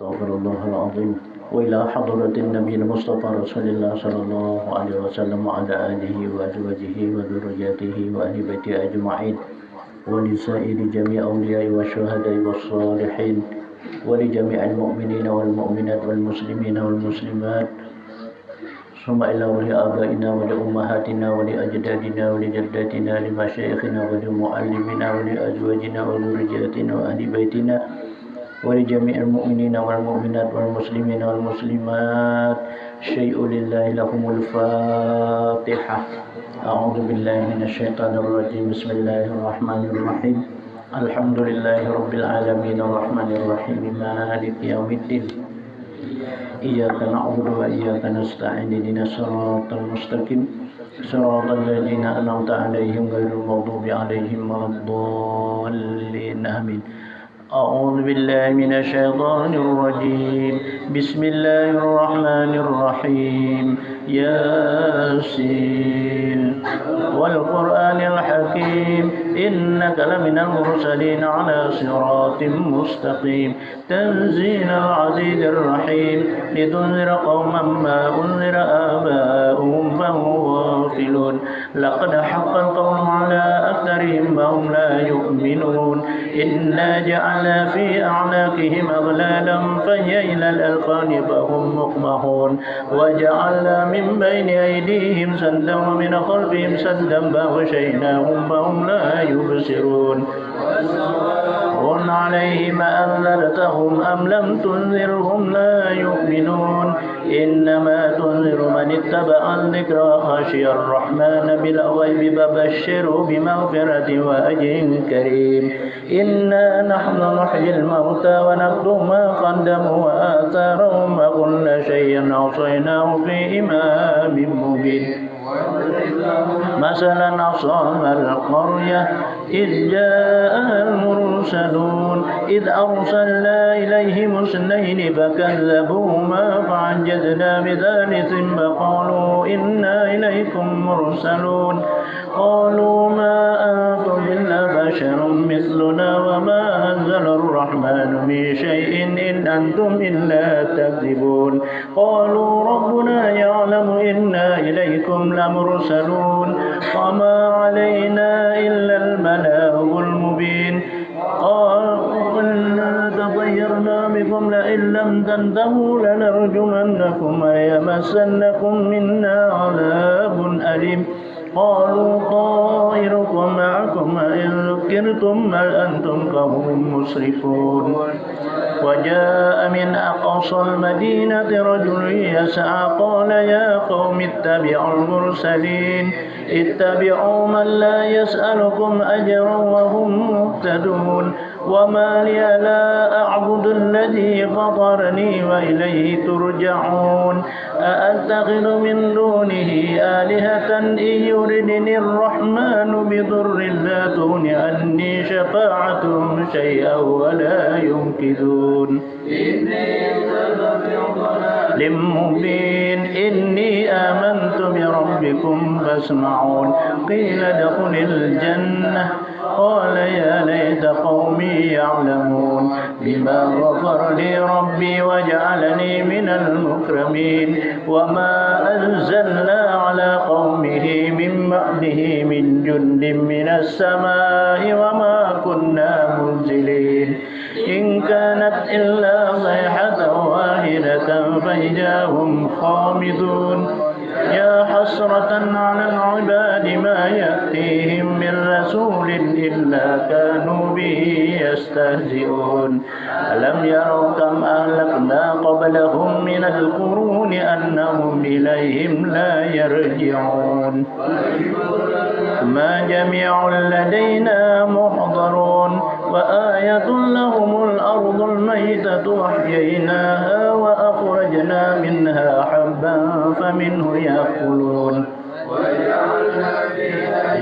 استغفر الله العظيم. وإلى حضرة النبي المصطفى رسول الله صلى الله عليه وسلم وعلى آله وأزواجه وذرياته وأهل بيته أجمعين، ولسائر جميع أولياء والشهداء والصالحين، ولجميع المؤمنين والمؤمنات والمسلمين والمسلمات، ثم إلى ولي آبائنا ولأمهاتنا ولأجدادنا ولجداتنا لمشايخنا ولمعلمنا ولأزواجنا وذرياتنا وأهل بيتنا، ولجميع المؤمنين والمؤمنات والمسلمين والمسلمات. شيء لله لهم الفاتحة. أعوذ بالله من الشيطان الرجيم. بسم الله الرحمن الرحيم. الحمد لله رب العالمين الرحمن الرحيم مالك يوم الدين. إياك نعبد وإياك نستعين اهدنا الصراط المستقيم صراط الذين أنعمت عليهم غير المغضوب عليهم ولا الضالين آمين. أعوذ بالله من الشيطان الرجيم. بسم الله الرحمن الرحيم. ياسين والقرآن الحكيم إنك لمن المرسلين على صراط مستقيم تنزيل العزيز الرحيم لتنذر قوما ما أنذر آباؤهم فهم غافلون لقد حق القول على أكثرهم فهم لا يؤمنون إنا جعلنا في أعناقهم أغلالا فهي إلى الأذقان فهم مقمحون وجعلنا من بين أيديهم سدا ومن خلفهم سدا فغشيناهم فهم لا يبصرون قل عليهم أنذرتهم أم لم تنذرهم لا يؤمنون إنما تنذر من اتبع الذكر وخشي الرحمن بالغيب فبشره بمغفرة وأجر كريم. إنا نحن نحيي الموتى ونكتب ما قدموا وآثارهم وكل شيء أحصيناه في إمام مبين. مثلا أصحاب القرية إذ جاءها المرسلون إذ أرسلنا إليهم اثنين فكذبوهما فعجزنا بثالث فقالوا إنا إليكم مرسلون قالوا ما أنتم إلا بشر مثلنا وما أنزل الرحمن من شيء إن أنتم إلا تكذبون قالوا ربنا يعلم إنا إليكم لمرسلون وما علينا إلا البلاغ المبين قالوا إنا تطيرنا بكم لئن لم تنتهوا لنرجمنكم ويمسنكم منا عذاب أليم قالوا طائركم معكم إن ذكرتم بل أنتم قوم مسرفون. وجاء من أقصى المدينة رجل يسعى قال يا قوم اتبعوا المرسلين اتبعوا من لا يسألكم أجرا وهم مهتدون وما لي لا أعبد الذي فطرني وإليه ترجعون أأتخذ من دونه آلهة إن يردني الرحمن بضر لا تغن عني شفاعتهم شيئا ولا ينقذون لمبين إني آمنت بربكم فاسمعون قيل ادخل الجنة قال يا ليت قومي يعلمون بما غفر لي ربي وجعلني من المكرمين وما أنزلنا على قومه من بعده من جند من السماء وما كنا منزلين إن كانت إلا صيحة واحدة فإذا هم خامدون يا حسرة على العباد ما يأتيهم من رسول إلا كانوا به يستهزئون ألم يروا كم أهلكنا قبلهم من القرون أنهم إليهم لا يرجعون ما جميع لدينا محضرون وآية لهم الأرض الميتة أحييناها وأخرجنا منها حبا فمنه يأكلون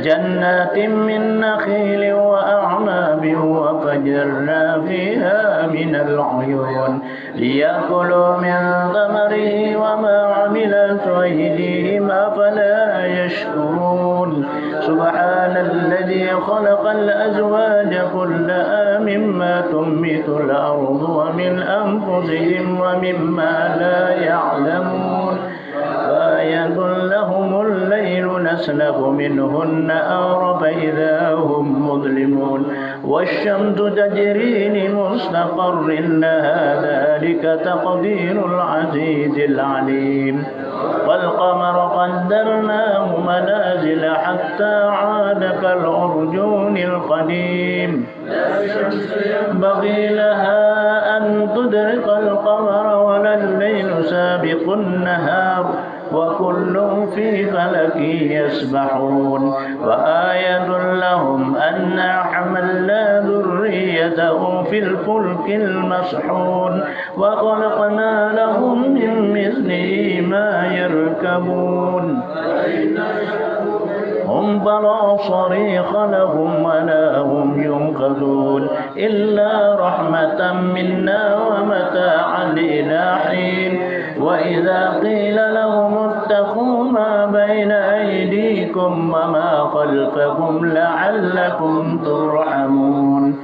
جنات من نخيل وأعناب وفجرنا فيها من العيون ليأكلوا من ثمره وما عملت أيديهم أفلا يشكرون سبحان الذي خلق الأزواج كلها مما تنبت الأرض ومن أنفسهم ومما لا يعلمون آية لهم الليل نسلخ منه النهار فإذا هم مظلمون والشمس تجري لمستقر لها ذلك تقدير العزيز العليم والقمر قدرناه منازل حتى عاد كالعرجون القديم ينبغي لها أن تدرك القمر ولا الليل سابق النهار وكل في فلك يسبحون وآية لهم أنا حملنا ذريته في الفلك المشحون وخلقنا لهم من مثله ما يركبون هم فلا صريخ لهم ولا هم ينقذون إلا رحمة منا ومتاعا إلى حين وإذا قيل لهم اتقوا ما بين أيديكم وما خلفكم لعلكم ترحمون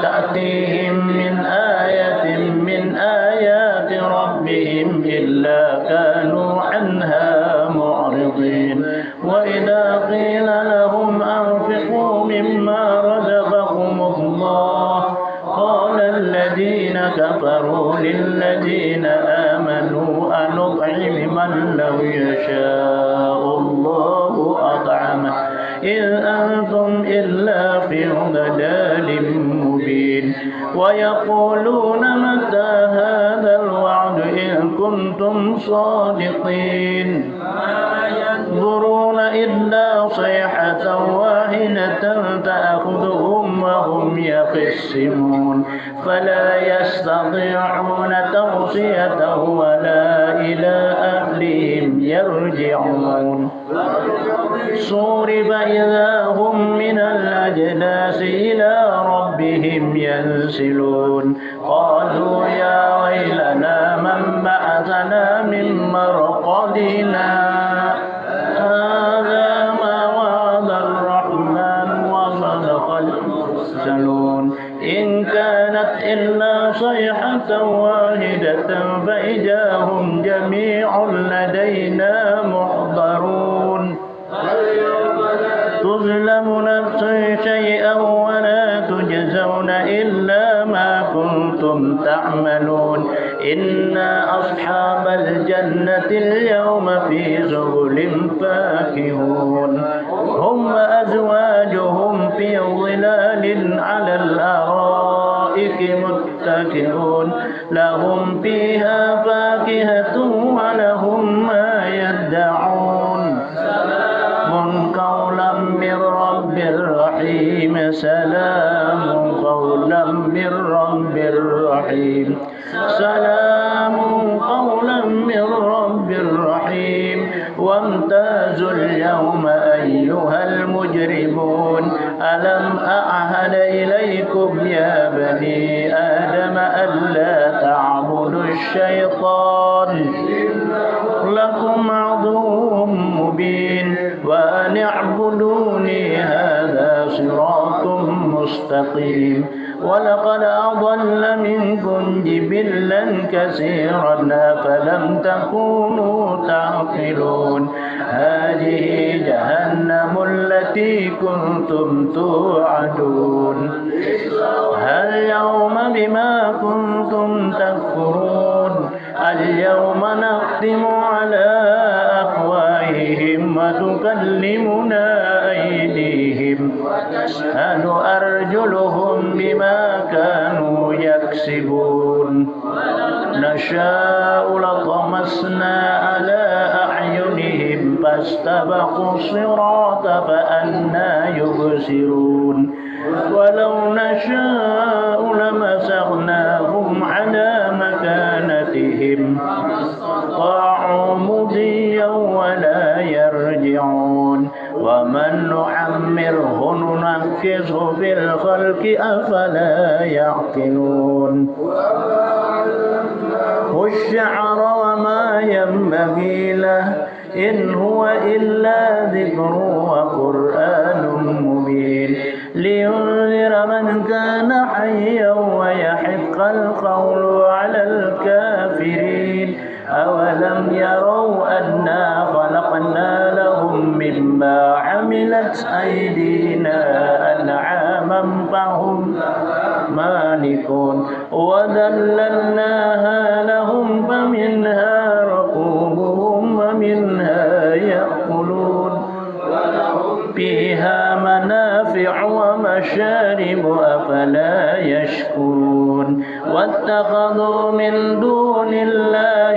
تأتيهم من آية من آيات ربهم إلا كانوا عنها معرضين وإذا قيل لهم أنفقوا مما رزقكم الله قال الذين كفروا للذين آمنوا أنطعم من لو يشاء الله أطعمه إن أنتم إلا في ضلال مبين ويقولون متى هذا الوعد إن كنتم صادقين ينظرون إلا صيحة واحدة تأخذهم وهم يخصمون فلا يستطيعون توصية ولا إلى أهلهم يرجعون صورب إذا هم من الأجداث إلى ربهم ينسلون قالوا يا ويلنا من بعثنا من مرقدنا هذا ما وعد الرحمن وصدق المرسلون إن كانت إلا صيحة واحدة فإذا هم جميع لدينا محضرون تظلم نفس شيئا ولا تجزون إلا ما كنتم تعملون إنا أصحاب الجنة اليوم في شغل فاكهون هم وأزواجهم في ظلال على الأرائك متكئون لهم فيها فاكهة ولهم ما يدعون قولا من رب رحيم سلام قولا من رب رحيم سلام قولا من رب رحيم وامتازوا اليوم أيها المجرمون ألم أعهد إليكم يا بني آدم ألا تعبدوا الشيطان لكم عدو مبين وأن اعبدوني هذا صراط مستقيم ولقد أضل منكم جبلا كثيرا فلم تكونوا تعقلون هذه جهنم التي كنتم توعدون اليوم بما كنتم تكفرون اليوم نختم على أفواههم وتكلمنا أيديهم وتشهد أرجلهم بما كانوا يكسبون نشاء لطمسنا على أعينهم فاستبقوا الصراط فأنى يبصرون ولو نشاء لمسخناهم على مكانتهم طاعوا مضيا ولا يرجعون ينكث في الخلق أفلا يعقلون الشعر وما ينبغي له إن هو إلا ذكر وقرآن مبين لينذر من كان حيا ويحق القول على الكافرين أولم يروا أنا خلقنا لهم مما عملت أيدينا أنعاما فهم مالكون وذللناها لهم فمنها ركوبهم ومنها يأكلون فيها منافع ومشارب أفلا يشكرون واتخذوا من دون الله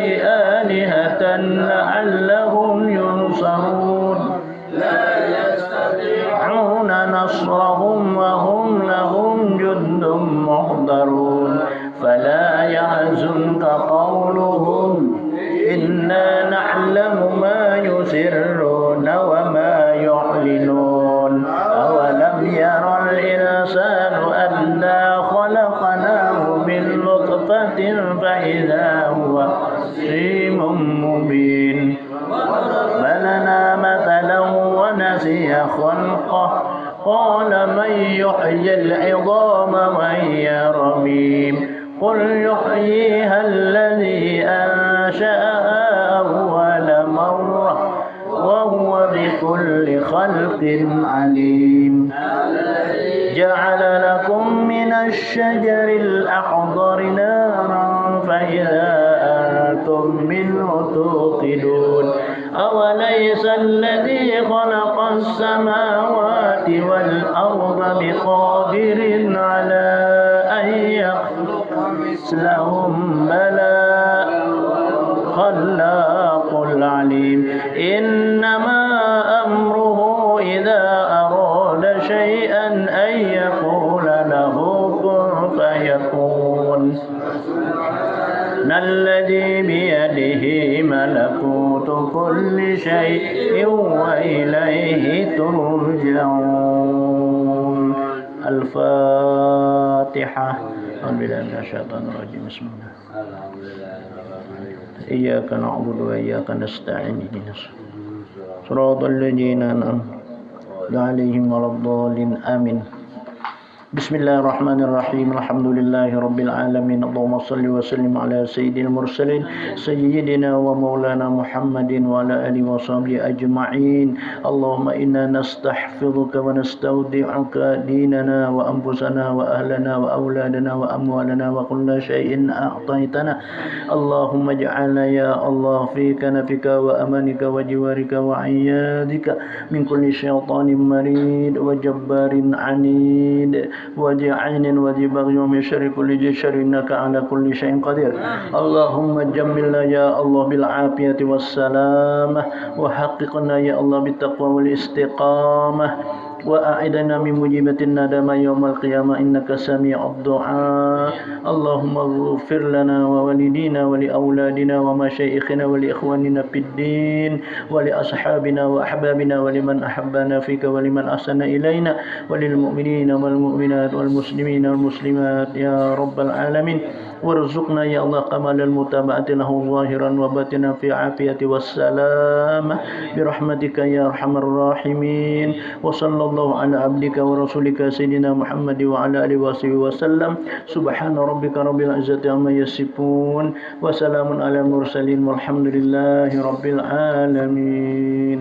آلهة لعلهم ينصرون لا يستطيعون نصرهم وهم لهم جند محضرون فلا يحزنك قولهم إنا نعلم ما يسرون وما يعلنون أولم يرى الإنسان أنا خلقناه من نطفة فإذا هو خصيم مبين بلنا مثلا ونسي خلقه قال من يحيي العظام وهي رميم قل يحييها الذي أنشأها أول مرة وهو بكل خلق عليم جعل لكم من الشجر الأخضر نارا فإذا أنتم منه توقدون أوليس الذي خلق السماوات والأرض بقادر على أن يخلق مثلهم بلى خلاق العليم إنما أمره إذا أراد شيئا أن يقول له كن فيكون الذي بيده ملكوت كل شيء وإليه ترجعون الفاتحة أعوذ بالله من الشيطان الرجيم بسم الله إياك نعبد وإياك نستعين اهدنا صراط الذين أنعمت عليهم ولا الضالين آمين بسم الله الرحمن الرحيم الحمد لله رب العالمين اللهم صل وسلم على سيد المرسلين سيدنا ومولانا محمد وعلى آله وصحبه أجمعين اللهم إنا نستحفظك ونستودعك ديننا وأنفسنا وأهلنا وأولادنا وأموالنا وكل شيء أعطيتنا اللهم اجعل يا الله في كنفك وأمانك وجوارك وعيادك من كل شيطان مريد وجبار عنيد وذي عين وذي بغي ومن شر كل ذي شر إنك على كل شيء قدير اللهم جملنا يا الله بالعافية والسلامة وحققنا يا الله بالتقوى والاستقامة وأعدنا من مجيبة الندم يوم القيامة إنك سميع الدعاء اللهم اغفر لنا ووالدينا ولأولادنا ومشايخنا ولإخواننا في الدين ولأصحابنا وأحبابنا ولمن أحبنا فيك ولمن أحسن إلينا وللمؤمنين والمؤمنات والمسلمين والمسلمات يا رب العالمين وارزقنا يا الله كمال المتابعة له ظاهرا وباطنا في عافية والسلامة برحمتك يا أرحم الراحمين وصلى الله على عبدك ورسولك سيدنا محمد وعلى آله وصحبه وسلم سبحان ربك رب العزة عما يصفون وسلام على المرسلين والحمد لله رب العالمين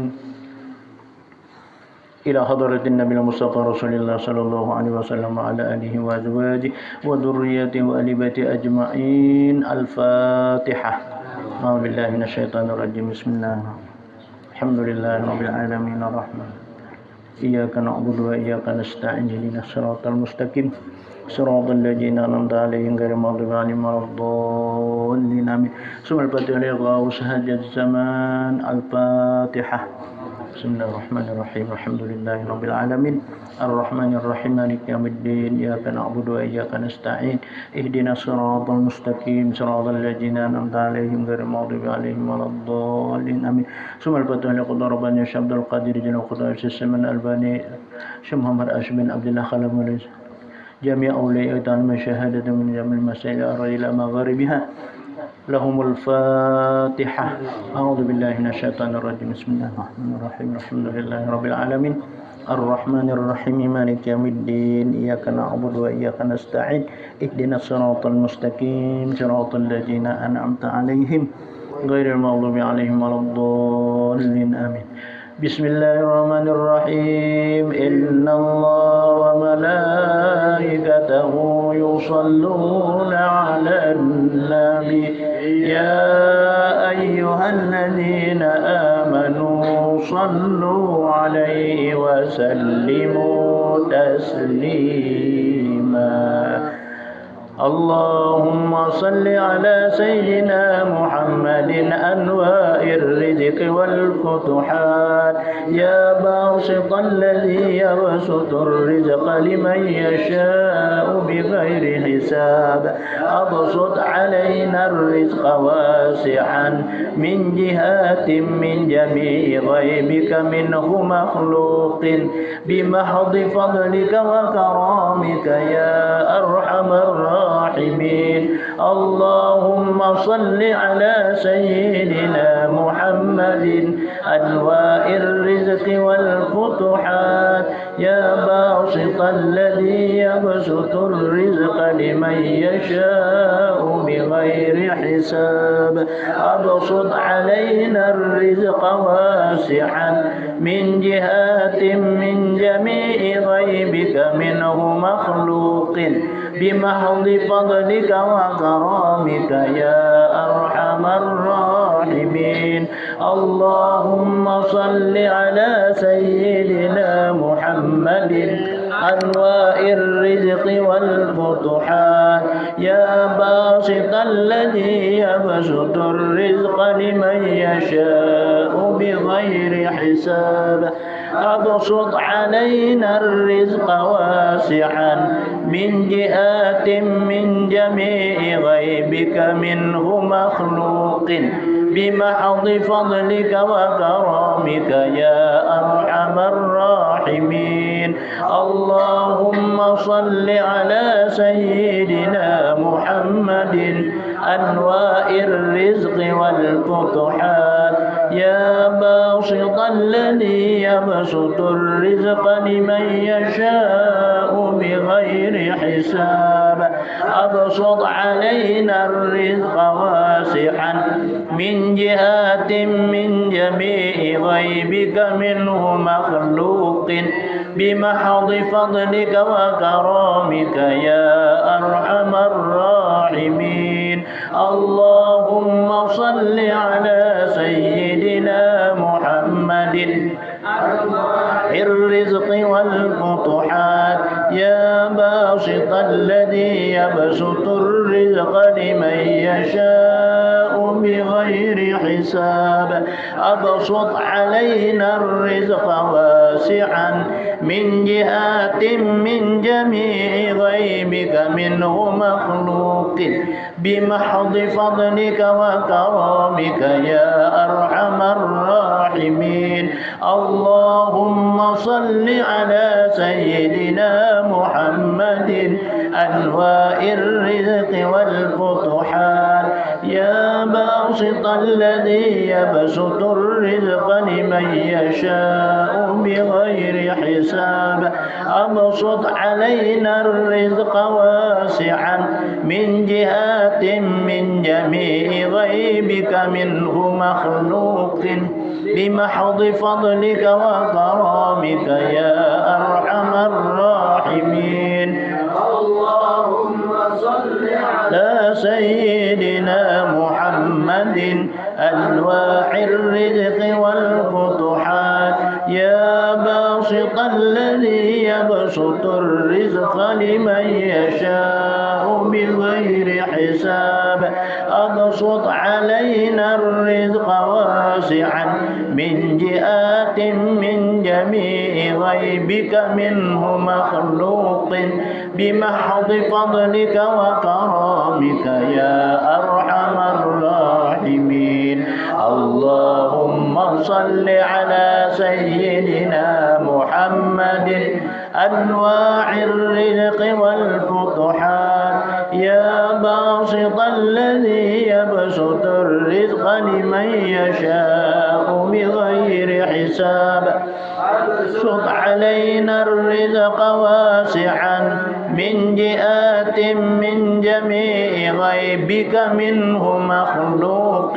إلى حضرة النبي المصطفى رسول الله صلى الله عليه وسلم وعلى آله وأزواجه وذريته وآل بيته أجمعين الفاتحة أعوذ بالله من الشيطان الرجيم بسم الله الحمد لله رب العالمين الرحمن إياك نعبد وإياك نستعين اهدنا الصراط المستقيم صراط الذين أنعمت عليهم غير المغضوب عليهم ولا الضالين آمين ثم الفاتحة لغاوس هدي الزمان الفاتحة Bismillahirrahmanirrahim. Alhamdulillahirabbil alamin. Arrahmanir rahim. Maliki yaumiddin. Iyyaka na'budu wa iyyaka nasta'in. Ihdinas siratal mustaqim. Siratal ladzina an'amta 'alaihim ghairil maghdubi 'alaihim waladdallin. Amin. Sumal fatihah liqadar rabbana Syabdul Qadir Jalla Qudar Sisaman Albani Syekh Muhammad Ashbin Abdullah Khalam جميع أولياء تعلم شهادة من جميع المسائل إلى مغاربها لهم الفاتحة. أعوذ بالله من الشيطان الرجيم. بسم الله الرحمن الرحيم. الحمد لله رب العالمين الرحمن الرحيم مالك يوم الدين إياك نعبد وإياك نستعين اهدنا الصراط المستقيم صراط الذين أنعمت عليهم غير المغضوب عليهم ولا الضالين. آمين. بسم الله الرحمن الرحيم. إن الله وملائكته يصلون على النبي يا أيها الذين آمنوا صلوا عليه وسلموا تسليما. اللهم صل على سيدنا محمد أنواع الرزق والفتوحات يا باسط الذي يبسط الرزق لمن يشاء بغير حساب أبسط علينا الرزق واسعا من جهات من جميع غيبك منه مخلوق بمحض فضلك وكرامك يا أرحم الراحمين. اللهم صل على سيدنا محمد أنواع الرزق والفتوحات يا باسط الذي يبسط الرزق لمن يشاء بغير حساب أبسط علينا الرزق واسعا من جهات من جميع غيبك منه مخلوق بمحض فضلك وكرامك يا أرحم الراحمين. اللهم صل على سيدنا محمد أنواع الرزق والفتوحات يا باسط الذي يبسط الرزق لمن يشاء بغير حساب أبسط علينا الرزق واسعا من جهات من جميع غيبك منه مخلوق بمحض فضلك وكرامك يا أرحم الراحمين. اللهم صل على سيدنا محمد أنواع الرزق والفتوحات يا باسط الذي يبسط الرزق لمن يشاء بغير حساب أبسط علينا الرزق واسعا من جهات من جميع غيبك منه مخلوق بمحض فضلك وكرامك يا أرحم الراحمين. اللهم صل على سيدنا محمد الرزق والفتوحات يا باسط الذي يبسط الرزق لمن يشاء بغير حساب أبسط علينا الرزق واسعا من جهات من جميع غيبك منه مخلوق بمحض فضلك وكرامك يا أرحم الراحمين. اللهم صل على سيدنا محمد أنواع الرزق والفتوحات يا باسط الذي يبسط الرزق لمن يشاء بغير حساب أبسط علينا الرزق واسعا من جهات من جميع غيبك منه مخلوق بمحض فضلك وكرامك يا أرحم الراحمين. اللهم صل على سيدنا محمد أنواع الرزق والفتوحات يا باسط باسط الذي يبسط الرزق لمن يشاء بغير حساب أبسط علينا الرزق واسعا من جهات من جميع غيبك منه مخلوق بمحض فضلك وكرامك يا أرحم الراحمين اللهم صل على سيدنا محمد أنواع الرزق والفتوحات يا باسط الذي يبسط الرزق لمن يشاء بغير حساب أبسط علينا الرزق واسعا من جهات من جميع غيبك منه مخلوق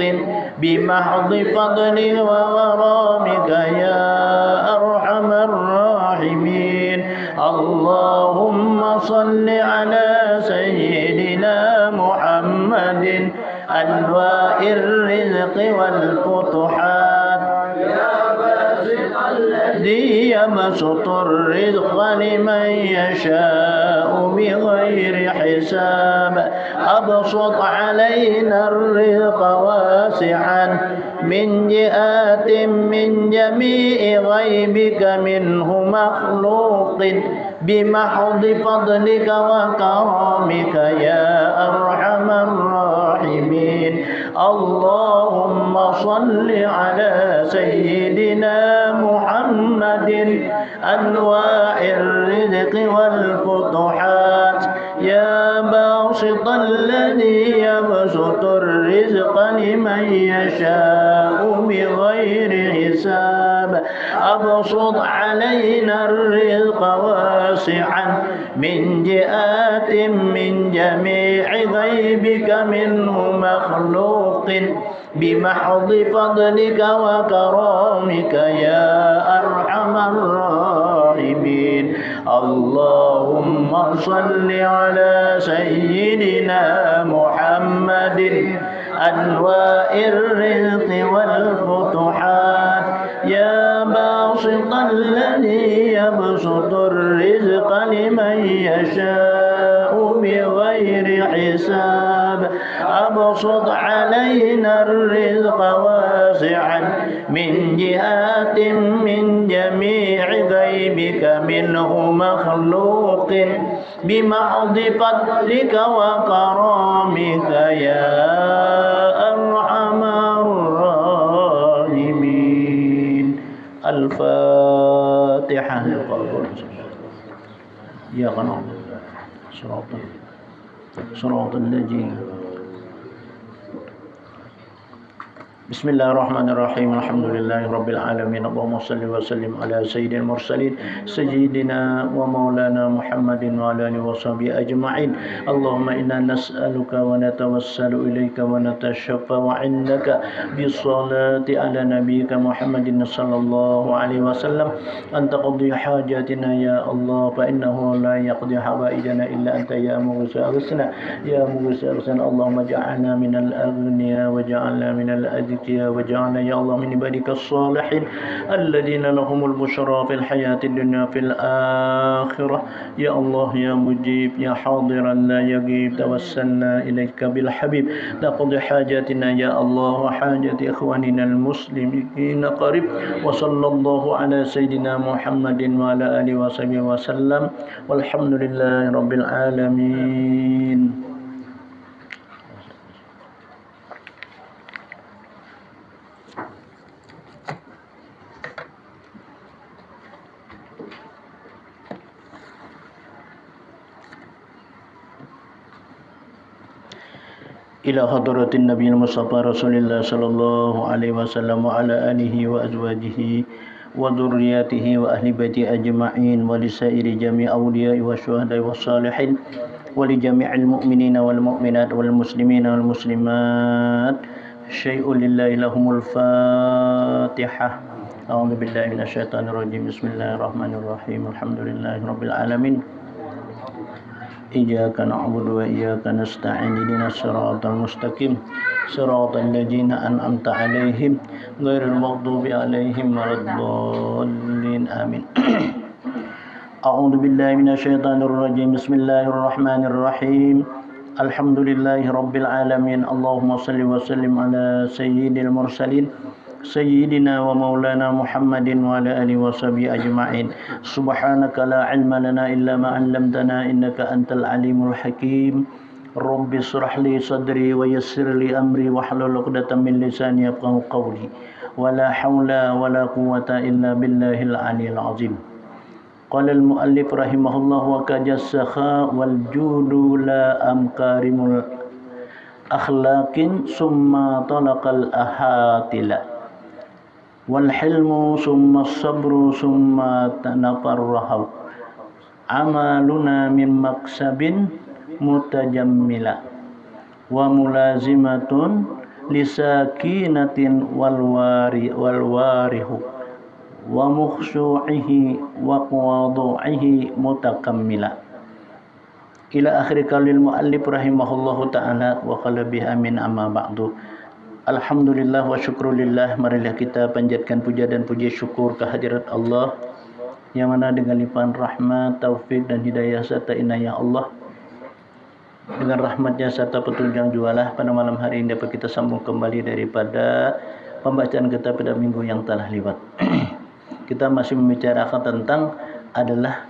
بمحض فضلك وغرامك يا أرحم الراحمين اللهم صل على سيدنا محمد أنواع الرزق والفتوحات الذي يبسط الرزق لمن يشاء بغير حساب أبسط علينا الرزق واسعا من جهات من جميع غيبك منه مخلوق بمحض فضلك وكرامك يا أرحم الراحمين اللهم صل على سيدنا محمد أنواع الرزق والفتوحات يا باسط الذي يبسط الرزق لمن يشاء بغير حساب أبسط علينا الرزق واسعا من جهات من جميع غيبك منه مخلوق بمحض فضلك وكرامك يا أرحم الراحمين اللهم صل على سيدنا محمد أنواع الرزق والفتوحات يا باسط الذي يبسط الرزق لمن يشاء بغير حساب أبسط علينا الرزق واسعا من جهات من جميع غيبك منه مخلوق بمحض فضلك وكرامك يا أرحم الراحمين الفاتحة يا غنم صراط الذين بسم الله الرحمن الرحيم الحمد لله رب العالمين اللهم صل وسلم على سيد المرسلين سيدنا ومولانا محمد وعلى آله وصحبه أجمعين اللهم إنا نسألك ونتوسل إليك ونتشفع عندك بالصلاة على نبيك محمد صلى الله عليه وسلم أن تقضي حاجاتنا يا الله فإنه لا يقضي حوائجنا إلا أنت يا مغيث أغثنا يا مغيث أغثنا اللهم اجعلنا من الأغنياء وجعلنا من الأذكياء وجعلنا يا الله من عبادك الصالحين الذين لهم البشرى في الحياة الدنيا في الآخرة يا الله يا مجيب يا حاضرا لا يغيب توسلنا إليك بالحبيب تقضي حاجاتنا يا الله وحاجة إخواننا المسلمين قريب وصلى الله على سيدنا محمد وعلى آله وصحبه وسلم والحمد لله رب العالمين. إلى حضرة النبي المصطفى رسول الله صلى الله عليه وسلم وعلى آله وأزواجه وذرياته وأهل بيته أجمعين ولسائر جميع أولياء والشهداء والصالحين ولجميع المؤمنين والمؤمنات والمسلمين والمسلمات شيء لله لهم الفاتحة. أعوذ بالله من الشيطان الرجيم بسم الله الرحمن الرحيم الحمد لله رب العالمين إياك نعبد وإياك نستعين اهدنا الصراط المستقيم صراط الذين أنعمت عليهم غير المغضوب عليهم ولا الضالين amin amin. A'udzu billahi minasyaitonir rajim. Bismillahirrahmanirrahim. Alhamdulillahi rabbil alamin. Allahumma shalli wa sallim ala sayyidil mursalin sayyidina wa maulana Muhammadin wa ala alihi wa sahbihi ajma'in. Subhanaka la ilma lana illa ma 'allamtana innaka antal alimul hakim. Rabbi shrah li sadri wa yassir li amri wahlul 'uqdatam min lisani yafqahu qawli. Wala haula wala quwwata illa billahil aliyil azim. Qala al-muallif rahimahullah wa kajassaha wal judu la amkarimul akhlaqin summa talaqal ahatila wal hilmu summa sabru summa tanafarrahu amaluna min maksabin mutajammila wa mulazimatun lisakinatin wal warihu wa mukhshu'ihi wa qawadu'ihi mutakammila ila akhir qaulil muallif rahimahullahu ta'ala wa qala bihi amin amma ba'du. Alhamdulillah wa syukrulillah. Marilah kita panjatkan puja dan puji syukur kehadirat Allah yang mana dengan limpahan rahmat, taufik dan hidayah serta inayah Allah, dengan rahmatnya serta petunjuk jualah pada malam hari ini dapat kita sambung kembali daripada pembacaan kita pada minggu yang telah lewat. Kita masih membicarakan tentang adalah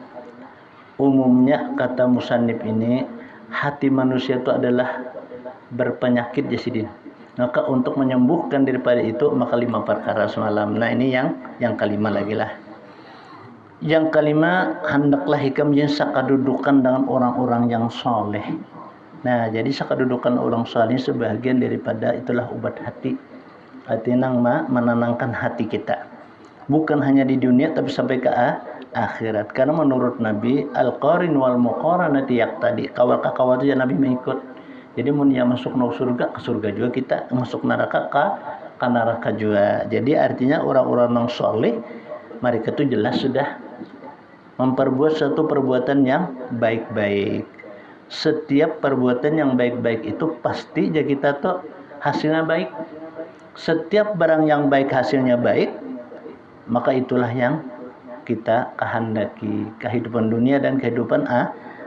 umumnya kata musannif ini, hati manusia itu adalah berpenyakit jasidin. Maka untuk menyembuhkan daripada itu maka 5 perkara semalam. Nah ini yang kelima lagi lah. Yang kelima, hendaklah hikamnya sakadudukan dengan orang-orang yang soleh. Nah jadi sakadudukan orang soleh sebahagian daripada itulah obat hati. Hati nang menenangkan hati kita. Bukan hanya di dunia tapi sampai ke akhirat. Karena menurut Nabi al-qarin wal muqaranati yaqtadi. Kawal-kawal itu ya Nabi mengikut. Jadi mun yang masuk surga, ke surga juga kita, masuk neraka ke neraka juga. Jadi artinya orang-orang yang soleh mereka itu jelas sudah memperbuat satu perbuatan yang baik-baik. Setiap perbuatan yang baik-baik itu pasti jadi kita tuh hasilnya baik. Setiap barang yang baik hasilnya baik, maka itulah yang kita kehendaki, kehidupan dunia dan kehidupan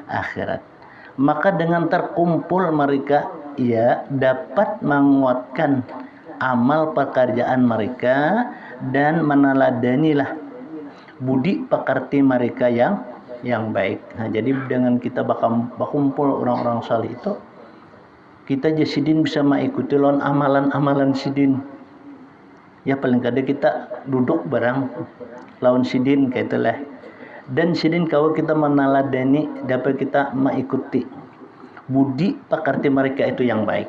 akhirat. Maka dengan terkumpul mereka ia dapat menguatkan amal pekerjaan mereka dan meneladanilah budi pekerti mereka yang baik. Nah, jadi dengan kita bakal berkumpul orang-orang saleh itu, kita jasidin bisa mengikuti lawan amalan-amalan sidin. Ya paling kada kita duduk barang lawan sidin kayak itulah. Dan sidin kalau kita meneladani dapat kita mengikuti budi pekerti mereka itu yang baik.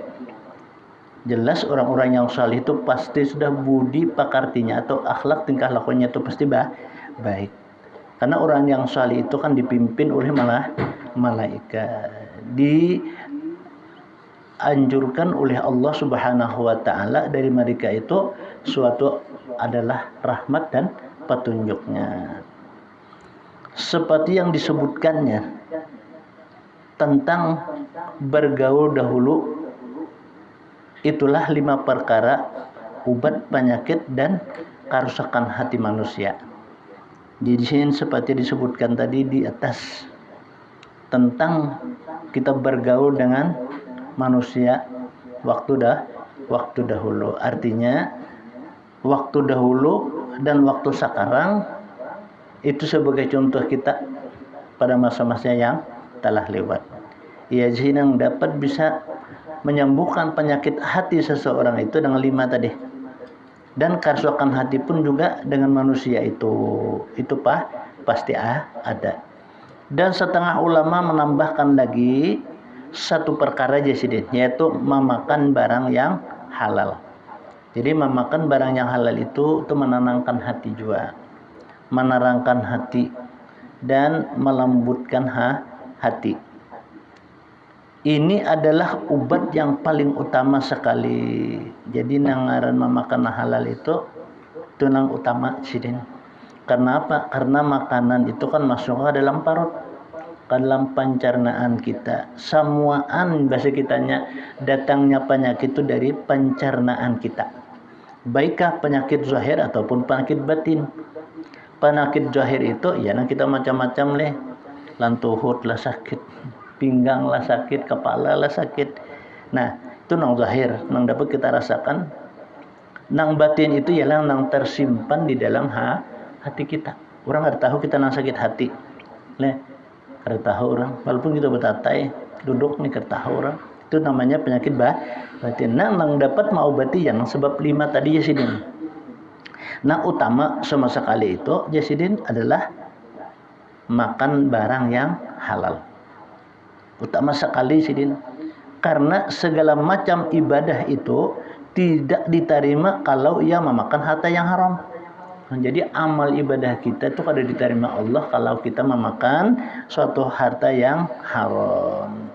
Jelas orang-orang yang saleh itu pasti sudah budi pekertinya atau akhlak tingkah lakunya itu pasti baik. Karena orang yang saleh itu kan dipimpin oleh malaikat, dianjurkan oleh Allah Subhanahu wa taala dari mereka itu suatu adalah rahmat dan petunjuknya. Seperti yang disebutkannya tentang bergaul dahulu, itulah 5 perkara obat penyakit dan kerusakan hati manusia. Di sini seperti disebutkan tadi di atas tentang kita bergaul dengan manusia waktu dahulu. Artinya waktu dahulu dan waktu sekarang itu sebagai contoh kita pada masa-masa yang telah lewat. Ia yang dapat bisa menyembuhkan penyakit hati seseorang itu dengan 5 tadi. Dan kerusakan hati pun juga dengan manusia itu pasti ada. Dan setengah ulama menambahkan lagi satu perkara jasidin, yaitu memakan barang yang halal. Jadi memakan barang yang halal itu menenangkan hati juga, menerangkan hati dan melembutkan hati. Ini adalah obat yang paling utama sekali. Jadi nangaran memakan halal itu nang utama sidin. Karena apa? Karena makanan itu kan masuk ke dalam parut, ke dalam pencernaan kita. Samuaan bahasa kitanya, datangnya penyakit itu dari pencernaan kita. Baikkah penyakit zahir ataupun penyakit batin. Penyakit zahir itu ya nah kita macam-macam leh. Lantuhut lah sakit, pinggang lah sakit, kepala lah sakit. Nah, itu nang zahir, nang dapat kita rasakan. Nang batin itu ialah nang tersimpan di dalam hati kita. Orang ada tahu kita nang sakit hati. Leh, ada tahu orang. Walaupun kita bertatai, duduk nih kada tahu orang. Itu namanya penyakit batin. Nang dapat mengobati yang sebab 5 tadi Jasidin. Nah utama sama sekali itu Jasidin adalah makan barang yang halal. Utama sekali Sidin. Karena segala macam ibadah itu tidak diterima kalau ia memakan harta yang haram. Nah, jadi amal ibadah kita itu kada diterima Allah kalau kita memakan suatu harta yang haram.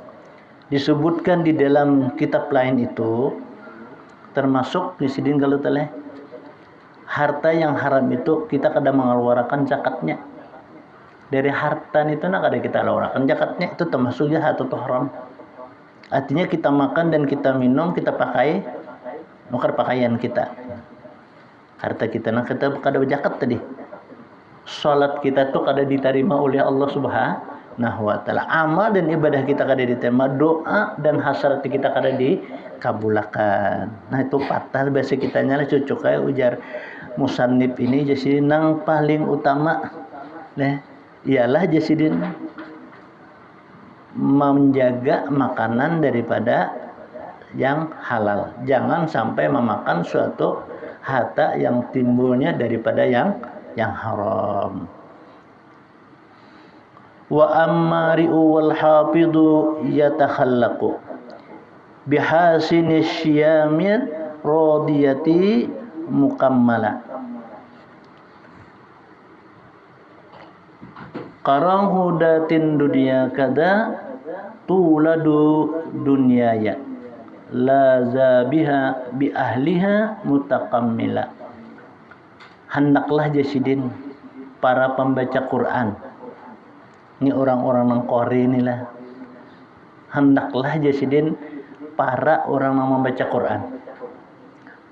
Disebutkan di dalam kitab lain itu termasuk di Sidin kalau teleh harta yang haram itu kita kada mengeluarkan zakatnya. Dari harta itu nak ada kita keluarkan zakatnya, itu termasuk jahat atau haram. Artinya kita makan dan kita minum, kita pakai nukar pakaian kita. Harta kita nak kita kada zakat tadi. Salat kita tuh kada diterima oleh Allah Subhanahu wa taala. Amal dan ibadah kita kada diterima, doa dan hasrat kita kada dikabulkan. Nah itu patah bahasa kita nyala cocok kayak ujar musannif ini jadi nang paling utama ialah Jasidin menjaga makanan daripada yang halal. Jangan sampai memakan suatu harta yang timbulnya daripada yang haram. Wa ammari'u wal hafidu yatakhallaqu bihasini syamir radiyati mukammala. Qarang hudatin dunia kada tuladu dunyaya la zabiha bi ahliha mutaqammila. Hendaklah Jasidin para pembaca Quran, ini orang-orang nang qori inilah, hendaklah Jasidin para orang yang membaca Quran,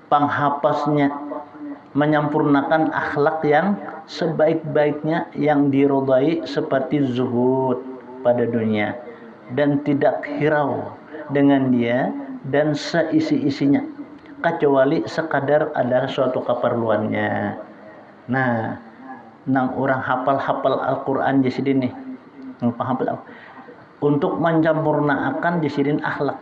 penghapasnya menyempurnakan akhlak yang sebaik-baiknya yang dirodai seperti zuhud pada dunia dan tidak hirau dengan dia dan seisi-isinya kecuali sekadar ada suatu keperluannya. Nah, nang orang hafal Al-Quran Jasidin nih, nang hafal untuk menyempurnakan Jasidin akhlak.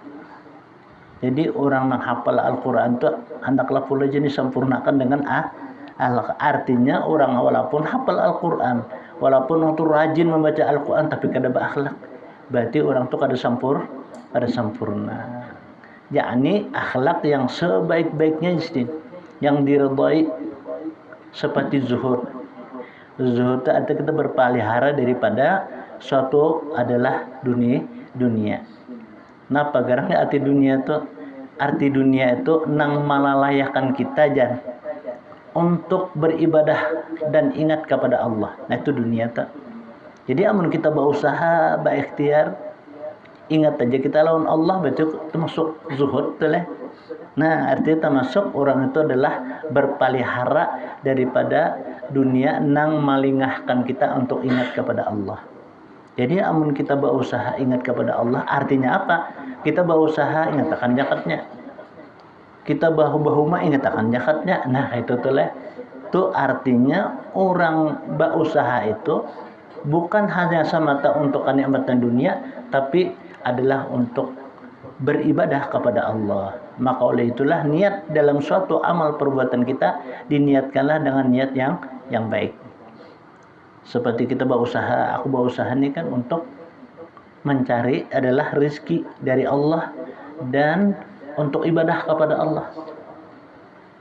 Jadi orang yang hafal Al-Quran itu hendaklah pula jenis sempurnakan dengan akhlak. Artinya orang walaupun hafal Al-Quran, walaupun waktu rajin membaca Al-Quran tapi kada berakhlak, berarti orang itu kada sempurna. Yakni akhlak yang sebaik-baiknya yang diridai seperti zuhud. Zuhud itu artinya kita berpelihara daripada suatu adalah dunia. Nah, pagarangnya arti dunia itu nang malalayakan kita jan untuk beribadah dan ingat kepada Allah. Nah itu dunia tak. Jadi amun kita berusaha, berikhtiar, ingat aja kita lawan Allah, berarti termasuk zuhud tuh leh. Nah artinya termasuk orang itu adalah berpelihara daripada dunia nang malingahkan kita untuk ingat kepada Allah. Jadi amun kita berusaha ingat kepada Allah, artinya apa? Kita berusaha ingat akan zakatnya. Kita bahu-bahuma ingat akan zakatnya. Nah, itu tuh leh. Itu artinya orang berusaha itu bukan hanya semata untuk kenikmatan dunia, tapi adalah untuk beribadah kepada Allah. Maka oleh itulah niat dalam suatu amal perbuatan kita diniatkanlah dengan niat yang baik. Seperti kita berusaha, aku berusaha nih kan untuk mencari adalah rezeki dari Allah dan untuk ibadah kepada Allah.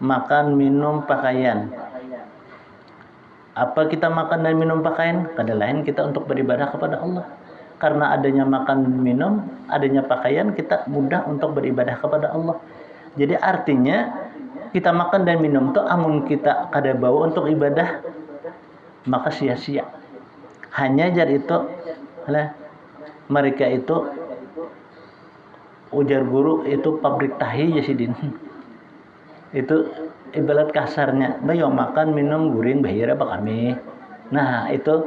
Makan, minum, pakaian. Apa kita makan dan minum pakaian? Kada lain kita untuk beribadah kepada Allah. Karena adanya makan, minum, adanya pakaian, kita mudah untuk beribadah kepada Allah. Jadi artinya kita makan dan minum itu amun kita kada bawa untuk ibadah, maka sia-sia. Hanya jadi itu mereka itu ujar guru itu pabrik tahi Jasidin. Itu ibarat kasarnya, bayo makan minum guring bahira apa kami. Nah, itu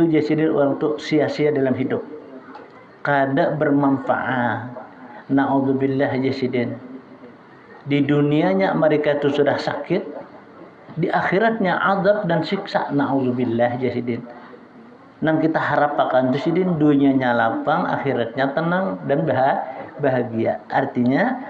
jadi orang tuh sia-sia dalam hidup. Kada bermanfaat. Naudzubillah jasidin. Di dunianya mereka itu sudah sakit, di akhiratnya azab dan siksa. Naudzubillah jasidin. Nang kita harapkan jasidin dunianya lapang, akhiratnya tenang dan bahagia. Artinya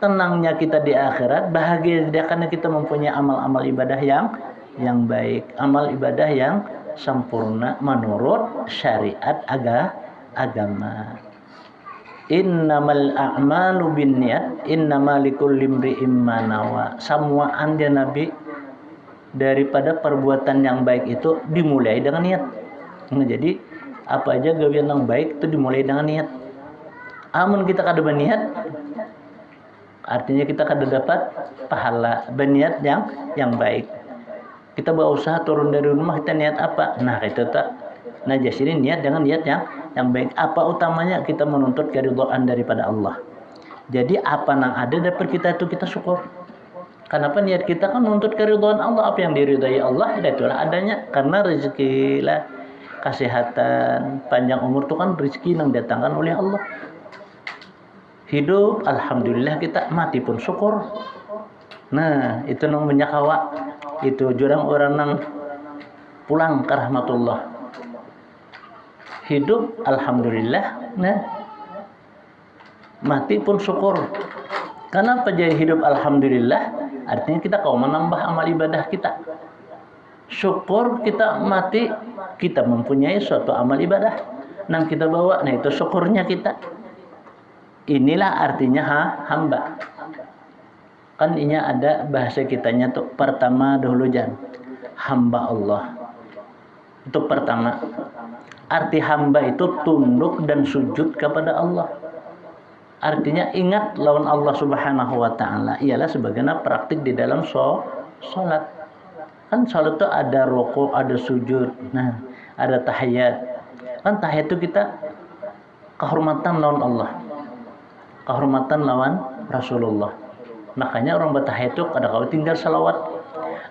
tenangnya kita di akhirat, bahagia karena kita mempunyai amal-amal ibadah yang baik, amal ibadah yang sempurna menurut syariat agama. Innamal a'malu binniyat innamal likulli imri'in ma nawa. Semua anda Nabi daripada perbuatan yang baik itu dimulai dengan niat. Nah, jadi apa aja gawean yang baik itu dimulai dengan niat. Amun kita kada berniat, artinya kita kada dapat pahala. Berniat yang baik. Kita berusaha turun dari rumah, kita niat apa? Nah, itu tak. Nah, jadi niat dengan niat yang baik. Apa utamanya? Kita menuntut keridhaan daripada Allah. Jadi apa yang ada dapat kita itu kita syukur. Kenapa niat kita kan menuntut keridhaan Allah? Apa yang diridai Allah itulah adanya. Karena rezeki lah, kesehatan, panjang umur itu kan rezeki yang datangkan oleh Allah. Hidup alhamdulillah kita, mati pun syukur. Nah, itu nang menyakawa. Itu jurang orang nang pulang ke rahmatullah. Hidup alhamdulillah, nah mati pun syukur. Kenapa jadi hidup alhamdulillah? Artinya kita kau menambah amal ibadah kita. Syukur kita mati, kita mempunyai suatu amal ibadah. Nang kita bawa, nah itu syukurnya kita. Inilah artinya hamba. Kan ini ada bahasa kitanya tuh pertama dahulu hamba Allah. Itu pertama. Arti hamba itu tunduk dan sujud kepada Allah. Artinya ingat lawan Allah Subhanahu wa taala ialah sebagaimana praktik di dalam salat. Kan salat itu ada rukuk, ada sujud. Nah, ada tahiyat. Kan tahiyat itu kita kehormatan lawan Allah. Kehormatan lawan Rasulullah. Makanya orang bertahiyat itu kadang-kadang tinggal salawat.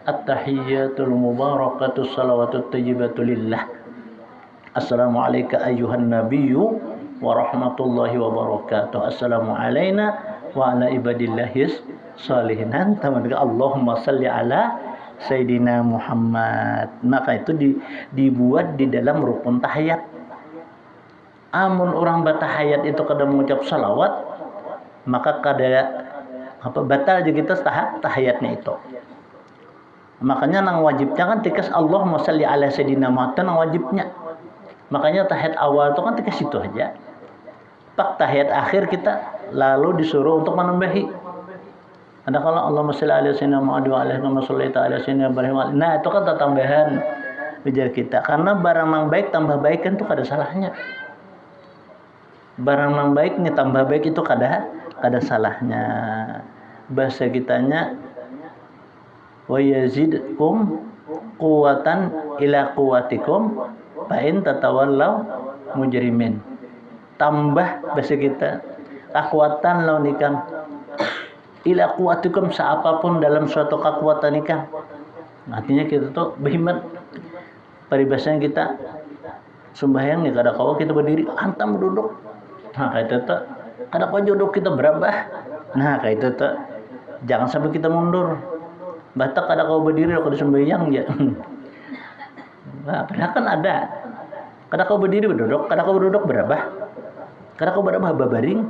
At-tahiyyatul mubarakatus salawatut thayyibatu lillah. Assalamualaikum ayyuhan nabiyyu wa rahmatullahi wa barakatuh. Assalamu alayna wa ala ibadillahis salihin. Allahumma salli ala Sayyidina Muhammad. Maka itu dibuat di dalam rukun tahiyat. Amun orang bertahiyat itu kada mengucap salawat, maka kada batal aja kita tahiyatnya itu. Makanya nang wajibnya kan tikas Allahumma salli ala Sayyidina Muhammad nang wajibnya. Makanya tahiyat awal itu kan tikas itu aja. Pak tahiyat akhir kita lalu disuruh untuk menambahi. Ada kalau Allahumma shalli ala sayyidina Muhammad wa ala ala sayyidina Ibrahim. Nah, itu kan tambahan ujar kita. Karena barang yang baik tambah baik kan itu kada salahnya. Barang yang baik nih tambah baik itu kada salahnya. Bahasa kitanya wa yazidkum quwwatan ila quwwatikum fa in tatawallaw mujrimin. Tambah bahasa kita kekuatan lawan ikam ila quwwatikum seapapun dalam suatu kekuatan ikam. Artinya kita tuh berhimmat. Peribahasanya kita sembahyang nih kada kau kita berdiri hantam duduk. Nah kayak itu tuh kada kau duduk kita berapa. Nah kayak itu tuh jangan sampai kita mundur. Batak kada kau berdiri kalau sembahyang ya. Nah, padahal kan ada. Kada kau berdiri berduduk, kada kau berduduk berapa? Kada kau berapa babaring.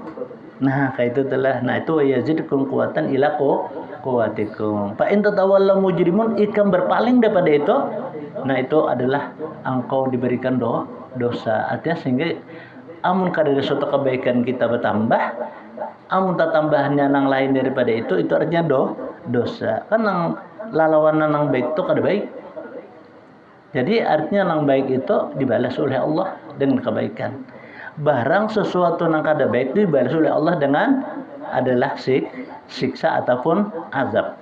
Nah, kayak itu telah. Nah, itu yazidkum quwatan ila quwwatikum. Fa in tatawallaw mujrimun ikam berpaling daripada itu. Nah, itu adalah engkau diberikan dosa. Artinya sehingga amun kada ada suatu kebaikan kita bertambah, amun tambahannya nang lain daripada itu artinya dosa. Kan nang lalawanan nang baik itu kada baik. Jadi artinya yang baik itu dibalas oleh Allah dengan kebaikan. Barang sesuatu yang kada baik itu dibalas oleh Allah dengan adalah siksa ataupun azab.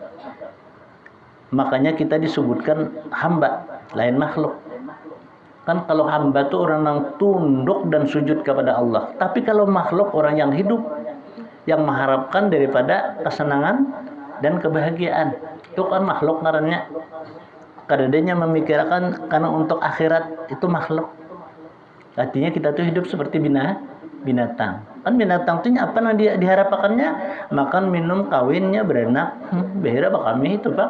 Makanya kita disebutkan hamba, lain makhluk. Kan kalau hamba itu orang yang tunduk dan sujud kepada Allah. Tapi kalau makhluk orang yang hidup, yang mengharapkan daripada kesenangan dan kebahagiaan. Itu kan makhluk ngarannya. kadang-kadang memikirkan karena untuk akhirat itu makhluk. Artinya kita tuh hidup seperti binatang. Kan binatang tuh apa yang diharapkannya? Makan, minum, kawinnya, beranak. Behera apa kami itu Pak?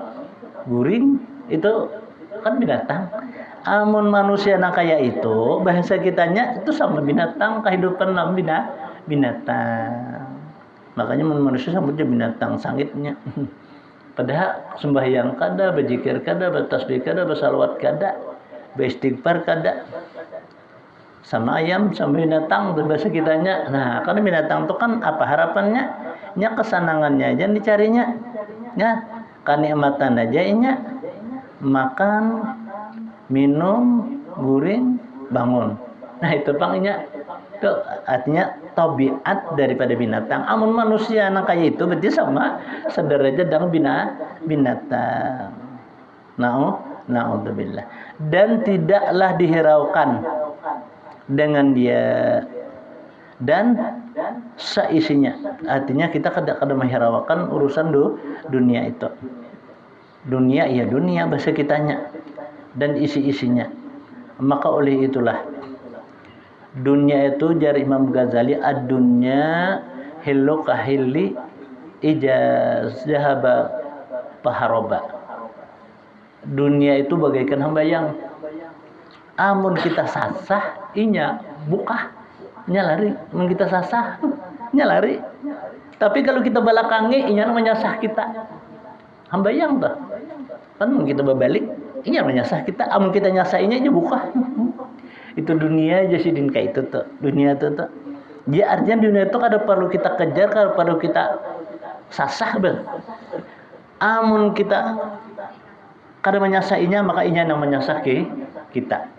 Guring itu kan binatang. Amun manusia nak kayak itu, bahasa kitanya itu sama binatang, kehidupan dalam binatang. Makanya manusia sambutnya binatang sangitnya. Padahal sembahyang kada, berzikir kada, bertasbih kada, bersalawat kada, beristighfar kada. Sama ayam, sama binatang bahasa kitanya. Nah, karena binatang itu kan apa harapannya? Nya kesenangannya aja dicarinya. Ya, kenikmatan aja nya. Makan, minum, guring, bangun. Nah, itu pangnya. Itu artinya tabiat daripada binatang. Amun manusia yang kayak itu berarti sama sederajat dengan binatang. Na'udzubillah. Dan tidaklah dihiraukan dengan dia dan seisinya. Artinya kita kadang-kadang menghiraukan urusan dunia itu. Dunia ya dunia bahasa kitanya dan isi-isinya. Maka oleh itulah dunia itu jar Imam Ghazali ad-dunya hillu kahilli ijazahaba paharoba. Dunia itu bagaikan hambayang. Amun kita sasah inya buka nyalari. Amun kita sasah nyalari. Tapi kalau kita balakangi inya menyasah kita. Hambayang tuh. Kan kita berbalik inya menyasah kita. Amun kita nyasah inya aja buka. Itu dunia aja sih kayak itu tuh. Dunia itu tuh. Dia artinya dunia itu kada perlu kita kejar, kada perlu kita sasah bel. Amun kita kada menyasahinya maka inya yang menyasah kita.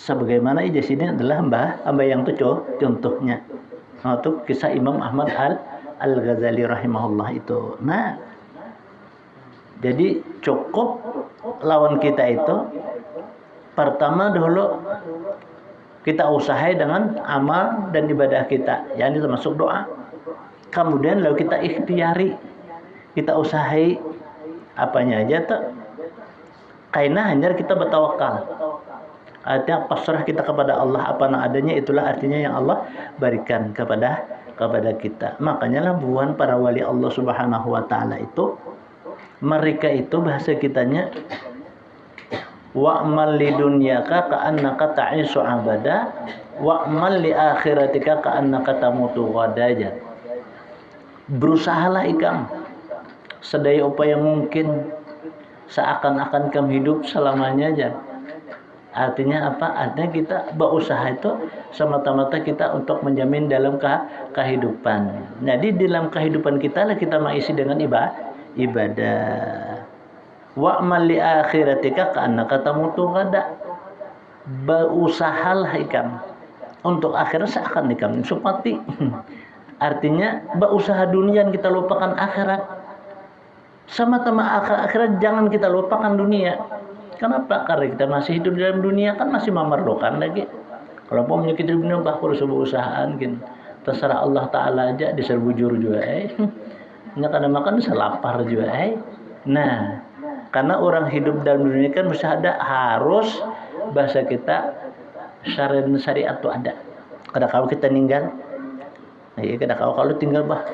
Sebagaimana ijaz ini adalah hamba yang tuh contohnya. Nah, itu kisah Imam Ahmad Al-Ghazali rahimahullah itu. Nah, jadi cukup lawan kita itu pertama dulu kita usahakan dengan amal dan ibadah kita, yakni termasuk doa. Kemudian lalu kita ikhtiari, kita usahakan apanya aja tuh. Karena hanya kita bertawakal. Artinya pasrah kita kepada Allah apa yang adanya, itulah artinya yang Allah berikan kepada kita. Makanya lah buan para wali Allah Subhanahu wa taala itu, mereka itu bahasa kitanya wa'mal lidunyaka ka'annaka ta'isu abada wa'mal li akhiratika ka'annaka tamutu ghadaja. Berusahalah ikam sedaya upaya mungkin seakan-akan kamu hidup selamanya aja. Artinya apa? Artinya kita berusaha itu semata-mata kita untuk menjamin dalam kehidupan. Jadi dalam kehidupan kita lah kita mengisi dengan ibadah. Wa'mal li akhiratika ka'annaka tamutu ghada. Berusahalah ikam untuk akhirat seakan ikam mati. Artinya berusaha dunia dan kita lupakan akhirat. Sama-sama akhirat jangan kita lupakan dunia. Kenapa? Karena kita masih hidup dalam dunia kan masih memerlukan lagi. Kalau punya kita di dunia bah perlu usahaan kan. Terserah Allah Taala aja diserbujur juga Nya kadang makan bisa lapar juga Nah, karena orang hidup dalam dunia kan bersyahadat harus bahasa kita syariat itu ada. Kadang-kadang kita ninggal. Kadang-kadang tinggal bah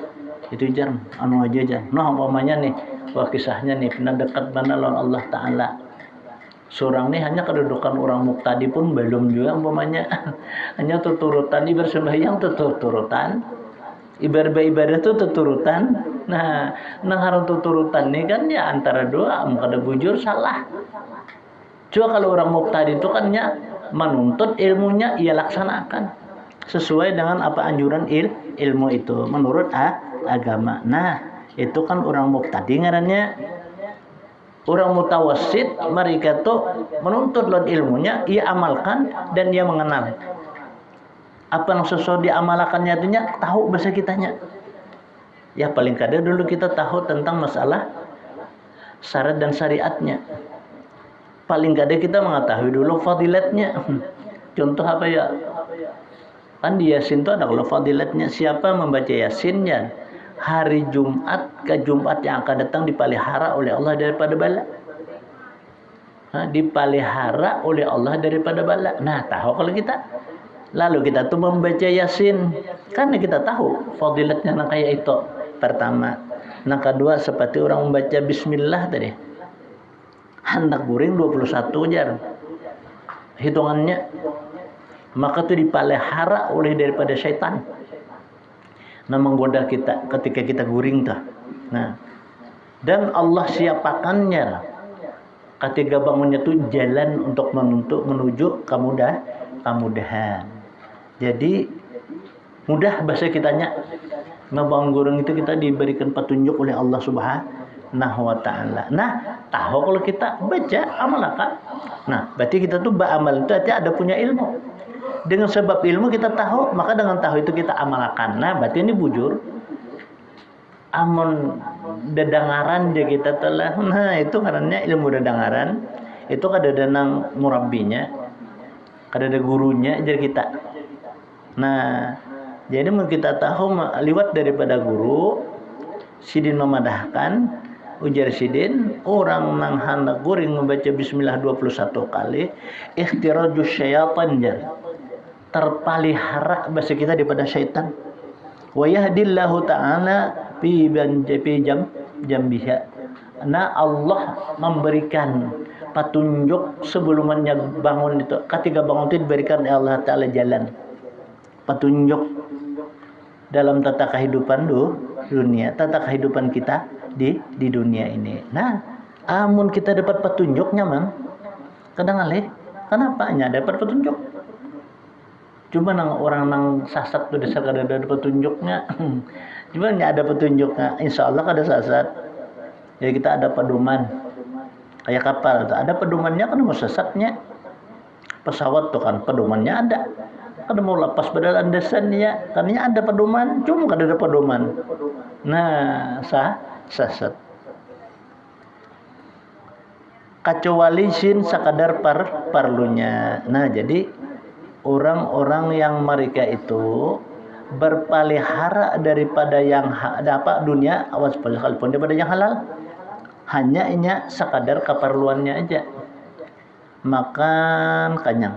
itu jar anu aja jar. Nah umpamanya nih wah kisahnya nih pernah dekat mana lawan Allah Taala. Seorang nih hanya kedudukan orang muktadi pun belum juga umpamanya. Hanya tuturutan ibadah sembahyang tuturutan. Ibadah itu tuturutan. Nah harus tuturutan nih kan ya antara doa kada bujur salah. Cuma kalau orang muktadi itu kan ya menuntut ilmunya ia laksanakan sesuai dengan apa anjuran ilmu itu menurut agama. Nah, itu kan orang muktadi ngarannya. Orang mutawassit mereka tuh menuntut lawan ilmunya, ia amalkan dan dia mengenal. Apa yang sesuai diamalkannya itunya tahu bahasa kitanya. Ya paling kada dulu kita tahu tentang masalah syarat dan syariatnya. Paling kada kita mengetahui dulu fadilatnya. Contoh apa ya? Kan di Yasin itu ada kalau fadilatnya siapa membaca Yasinnya hari Jumat ke Jumat yang akan datang dipelihara oleh Allah daripada bala. dipelihara oleh Allah daripada bala. Nah, tahu kalau kita lalu kita tuh membaca Yasin karena kita tahu fadilatnya yang kayak itu. Pertama, yang kedua seperti orang membaca bismillah tadi. Hendak guring 21 jar. Hitungannya maka itu dipelihara oleh daripada syaitan. Nah, menggoda kita ketika kita guring tuh. Nah, dan Allah siapakannya ketika bangunnya tuh jalan untuk menuju kemudahan. Jadi mudah bahasa kitanya. Ngebangun gurung itu kita diberikan petunjuk oleh Allah Subhanahu wa taala. Nah, tahu kalau kita baca amalkan. Nah, berarti kita tuh beramal itu artinya ada punya ilmu. Dengan sebab ilmu kita tahu, maka dengan tahu itu kita amalkan. Nah, berarti ini bujur. Amun dedangaran je kita telah. Nah, itu karena ilmu dedangaran itu kada ada nang murabbinya, kada ada gurunya jadi kita. Nah, jadi mau kita tahu liwat daripada guru sidin memadahkan ujar sidin orang nang hendak guring membaca bismillah 21 kali ikhtirajus syaitan jar terpelihara bahasa kita daripada syaitan wa yahdillahu ta'ala fi jambiha. Nah, Allah memberikan petunjuk sebelumnya bangun itu. Ketika bangun itu diberikan oleh Allah Ta'ala jalan petunjuk dalam tata kehidupan dunia, tata kehidupan kita di dunia ini. Nah, amun kita dapat petunjuknya mang kadang alih kenapa nya dapat petunjuk cuma orang nang sasat tuh dasar kada ada petunjuknya. Cuma nya ada petunjuknya insya Allah kada sasat. Jadi kita ada pedoman kayak kapal tuh ada pedomannya kan mau sesatnya. Pesawat tuh kan pedomannya ada. Kada mau lepas pada landasannya karena ada pedoman cuma kada ada pedoman. Nah, sasat. Kecuali sin sekadar perlunya. Nah, jadi orang-orang yang mereka itu berpelihara daripada yang dunia awas sekalipun daripada yang halal hanya sekadar keperluannya aja. Makan kenyang,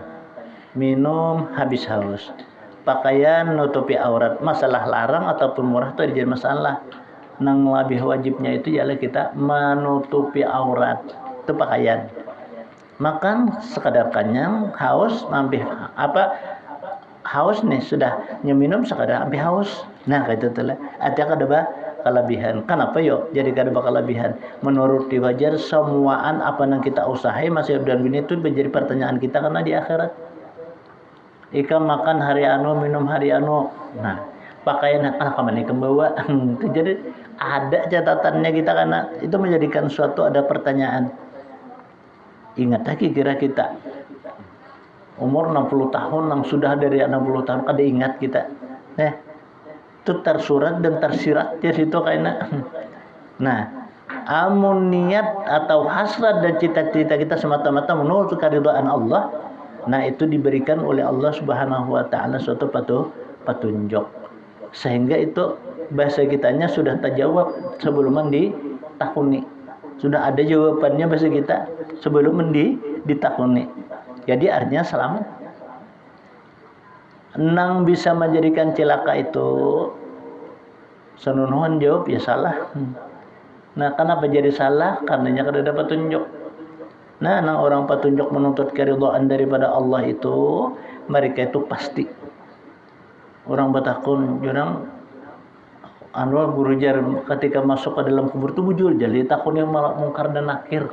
minum habis haus, pakaian nutupi aurat. Masalah larang ataupun murah itu jadi masalah. Nang lebih wajibnya itu ialah kita menutupi aurat itu pakaian. Makan sekadar kenyang, haus mampir haus nih sudah minum sekadar ambil haus. Nah, kayak itu lah. Artinya kada kelebihan. Kenapa yuk? Jadi kada kelebihan. Menurut wajar semuaan apa yang kita usahain masih dan ini itu menjadi pertanyaan kita karena di akhirat. Ika makan hari anu, minum hari anu. Nah, pakaian anak kemana bawa. Jadi ada catatannya kita karena itu menjadikan suatu ada pertanyaan. Ingat lagi kira kita umur 60 tahun yang sudah dari 60 tahun kada ingat kita. Itu tersurat dan tersirat di situ kayaknya. Nah, amun niat atau hasrat dan cita-cita kita semata-mata menuju keridhaan Allah, nah itu diberikan oleh Allah Subhanahu wa taala suatu petunjuk. Sehingga itu bahasa kitanya sudah terjawab sebelum ditakuni. Sudah ada jawabannya bahasa kita sebelum ditakuni. Jadi artinya selamat. Nang bisa menjadikan celaka itu senunuhan jawab ya salah. Nah, kenapa jadi salah? Karenanya kada ada petunjuk. Nah, nang orang petunjuk menuntut keridhaan daripada Allah itu mereka itu pasti. Orang batakun jurang Anwar guru jar ketika masuk ke dalam kubur itu bujur jadi takun yang malah mungkar dan nakir.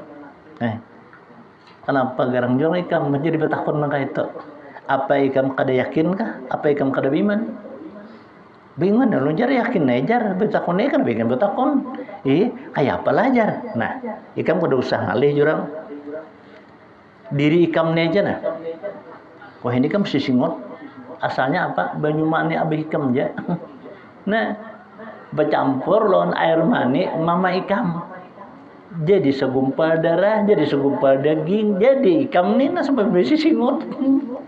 Kenapa garang jurang ikam menjadi batakun nang itu? Apa ikam kada yakin kah? Apa ikam kada biman? Bingung dan jar yakin ajar batakun kan bikin batakun. Kayak apa jar? Nah, ikam kada usah ngalih jurang. Diri ikam aja nah. Wah ini kan mesti singot. Asalnya apa? Banyumani abih ikam aja. Nah, bercampur lawan air mani mama ikam. Jadi segumpal darah, jadi segumpal daging, jadi ikam ni sampai besi singut.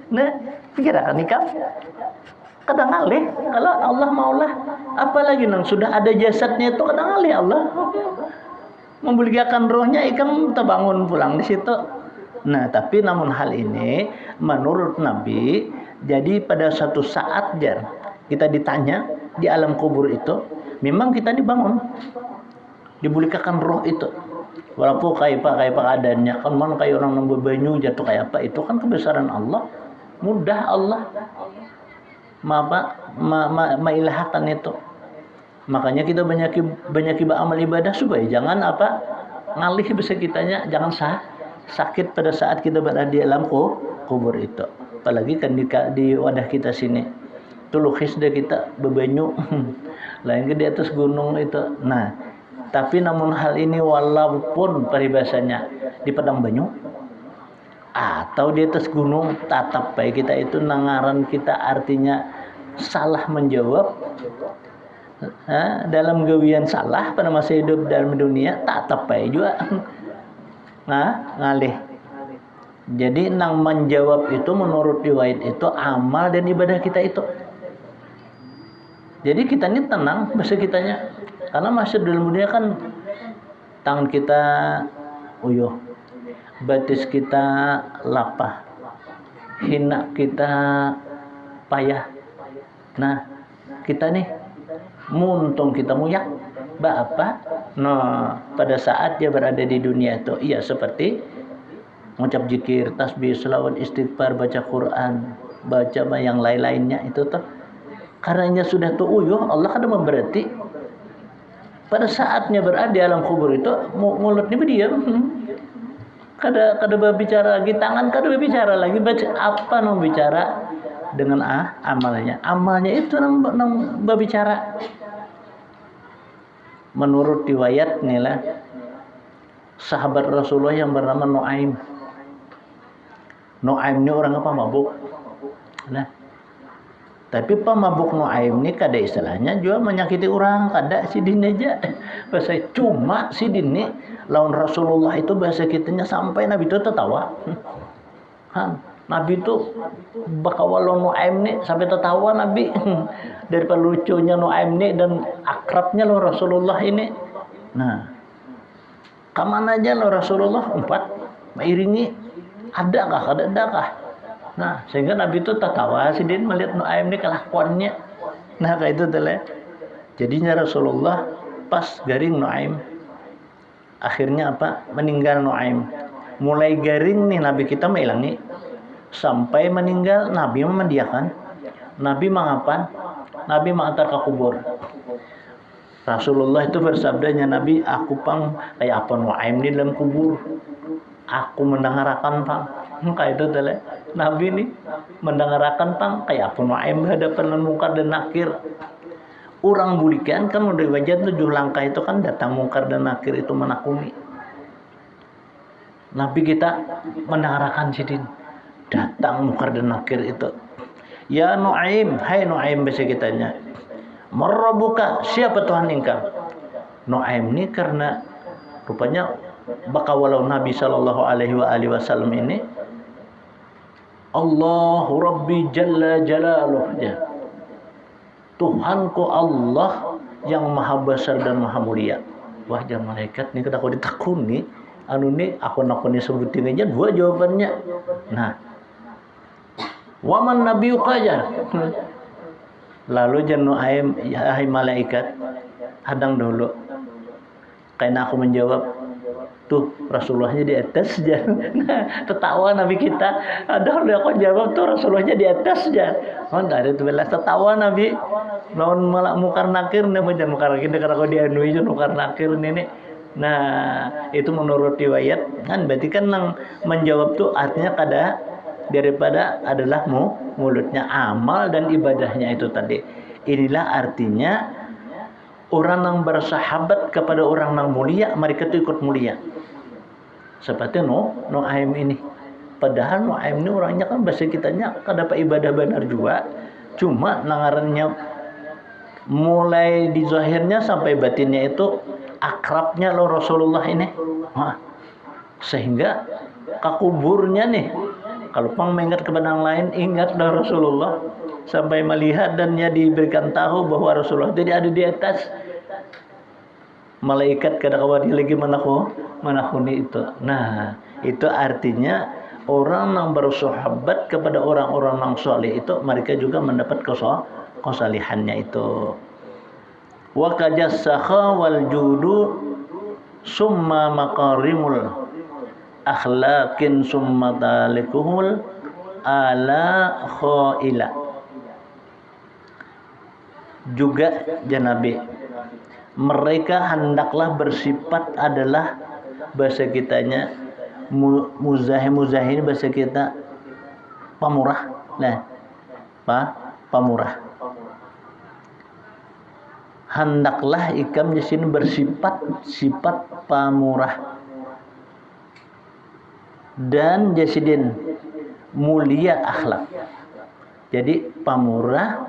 Nah, pikiran ikam. Kadang alih kalau Allah maulah apalagi nang sudah ada jasadnya itu kadang alih Allah membuliakan rohnya ikam terbangun pulang di situ. Nah, tapi namun hal ini menurut Nabi, jadi pada suatu saat kita ditanya di alam kubur itu, memang kita dibangun, dibulikakan roh itu. Walaupun kayak keadaannya, kan man kayak orang nambah banyu jatuh kayak apa, itu kan kebesaran Allah, mudah Allah mailahkan itu. Makanya kita banyak amal ibadah supaya jangan ngalih bisa kitanya, jangan sakit pada saat kita berada di alam kubur itu. Apalagi kan di wadah kita sini itu lukis deh kita bebanyu lain ke di atas gunung itu. Nah, tapi namun hal ini walaupun peribahasanya di padang banyu atau di atas gunung, tetap baik kita itu nangaran kita artinya salah menjawab dalam gawian salah pada masa hidup dalam dunia, tetap baik juga ngalih. Jadi nang menjawab itu menurut riwayat itu amal dan ibadah kita itu. Jadi kita ini tenang bahasa kitanya, karena masih dalam dunia kan tangan kita uyuh, batis kita lapah, hina kita payah. Nah, kita nih muntung kita muyak apa? Nah, pada saat dia berada di dunia itu, iya seperti mengucap zikir, tasbih, selawat, istighfar, baca Quran, baca yang lain-lainnya itu tuh. Karenanya sudah uyuh, Allah kada memberati. Pada saatnya berada di alam kubur itu mulutnya berdiam. Kada berbicara lagi, tangan kada berbicara lagi, baca apa nang bicara dengan amalnya. Amalnya itu nang berbicara. Menurut riwayat nih lah, sahabat Rasulullah yang bernama Nuaim. Nuaim ini orang apa? Mabuk. Nah, tapi pemabuk Nuaim ini kada istilahnya juga menyakiti orang, kada sidin aja. Bahasa cuma sidin ini lawan Rasulullah itu bahasa kitanya sampai Nabi itu tertawa. Nabi itu bakawal Nuaim ini sampai tertawa Nabi daripada lucunya Nuaim ini dan akrabnya lo Rasulullah ini. Nah, kemana aja lo Rasulullah 4 mengiringi, adakah? Nah, sehingga Nabi itu tertawa sidin melihat Nuaim ini kelakuannya. Nah, kayak itu telah. Jadinya Rasulullah pas garing Nuaim. Akhirnya meninggal Nuaim. Mulai garing nih Nabi kita menghilangi sampai meninggal Nabi memandiakan. Nabi mengapan? Nabi mengantar ke kubur. Rasulullah itu bersabdanya Nabi, aku kayak apa Nuaim di dalam kubur. Aku mendengarkan kayak itu telah. Nabi ini mendengarkan kayak apa Nuaim hadapan Munkar dan Nakir. Orang bulikan kan udah wajah 7 langkah itu kan datang Munkar dan Nakir itu menakuni. Nabi kita mendengarkan sidin. Datang Munkar dan Nakir itu. Ya Nuaim, hai Nuaim bahasa kitanya. Marrabuka, siapa Tuhan engkau? Nuaim ini karena rupanya bakawalau Nabi sallallahu alaihi wasallam ini Allahu Rabbi Jalla Jalaluh, Tuhanku Allah yang maha besar dan maha mulia. Wah, jangan malaikat nih kada aku ditakuni anu nih aku nakuni sebutin aja 2 jawabannya. Nah, waman nabiyuka aja. Lalu Nuaim, hai malaikat, hadang dulu. Karena aku menjawab, tuh Rasulullahnya di atas aja. Tertawa Nabi kita. Ada yang aku jawab tuh Rasulullahnya di atas aja. Oh, dari itu belas tertawa Nabi. Lawan malah Munkar Nakir nih macam Munkar Nakir karena aku dianui Munkar Nakir ini. Nah, itu menurut riwayat kan berarti kan yang menjawab tuh artinya kada daripada adalah mulutnya, amal dan ibadahnya itu tadi. Inilah artinya orang yang bersahabat kepada orang yang mulia, mereka itu ikut mulia. Seperti Nuaim ini. Padahal Nuaim ini orangnya kan bahasa kitanya kada ibadah benar juga. Cuma nangarannya mulai di zahirnya sampai batinnya itu akrabnya lo Rasulullah ini. Sehingga kakuburnya nih. Kalau mengingat kepada yang lain, ingatlah Rasulullah sampai melihat dan dia diberikan tahu bahwa Rasulullah tidak ada di atas. Malaikat kadang-kadang lagi menakuni itu. Nah, itu artinya orang yang bersahabat kepada orang-orang yang soleh itu mereka juga mendapat kesalihannya itu. Wa kajassakha wal judu summa makarimul akhlaqin summa talikuhul ala khaila. Juga janabi mereka hendaklah bersifat adalah bahasa kitanya muzahin bahasa kita pamurah. Nah, pamurah. Hendaklah ikam di sini sifat pamurah dan jasidin mulia akhlak. Jadi pamurah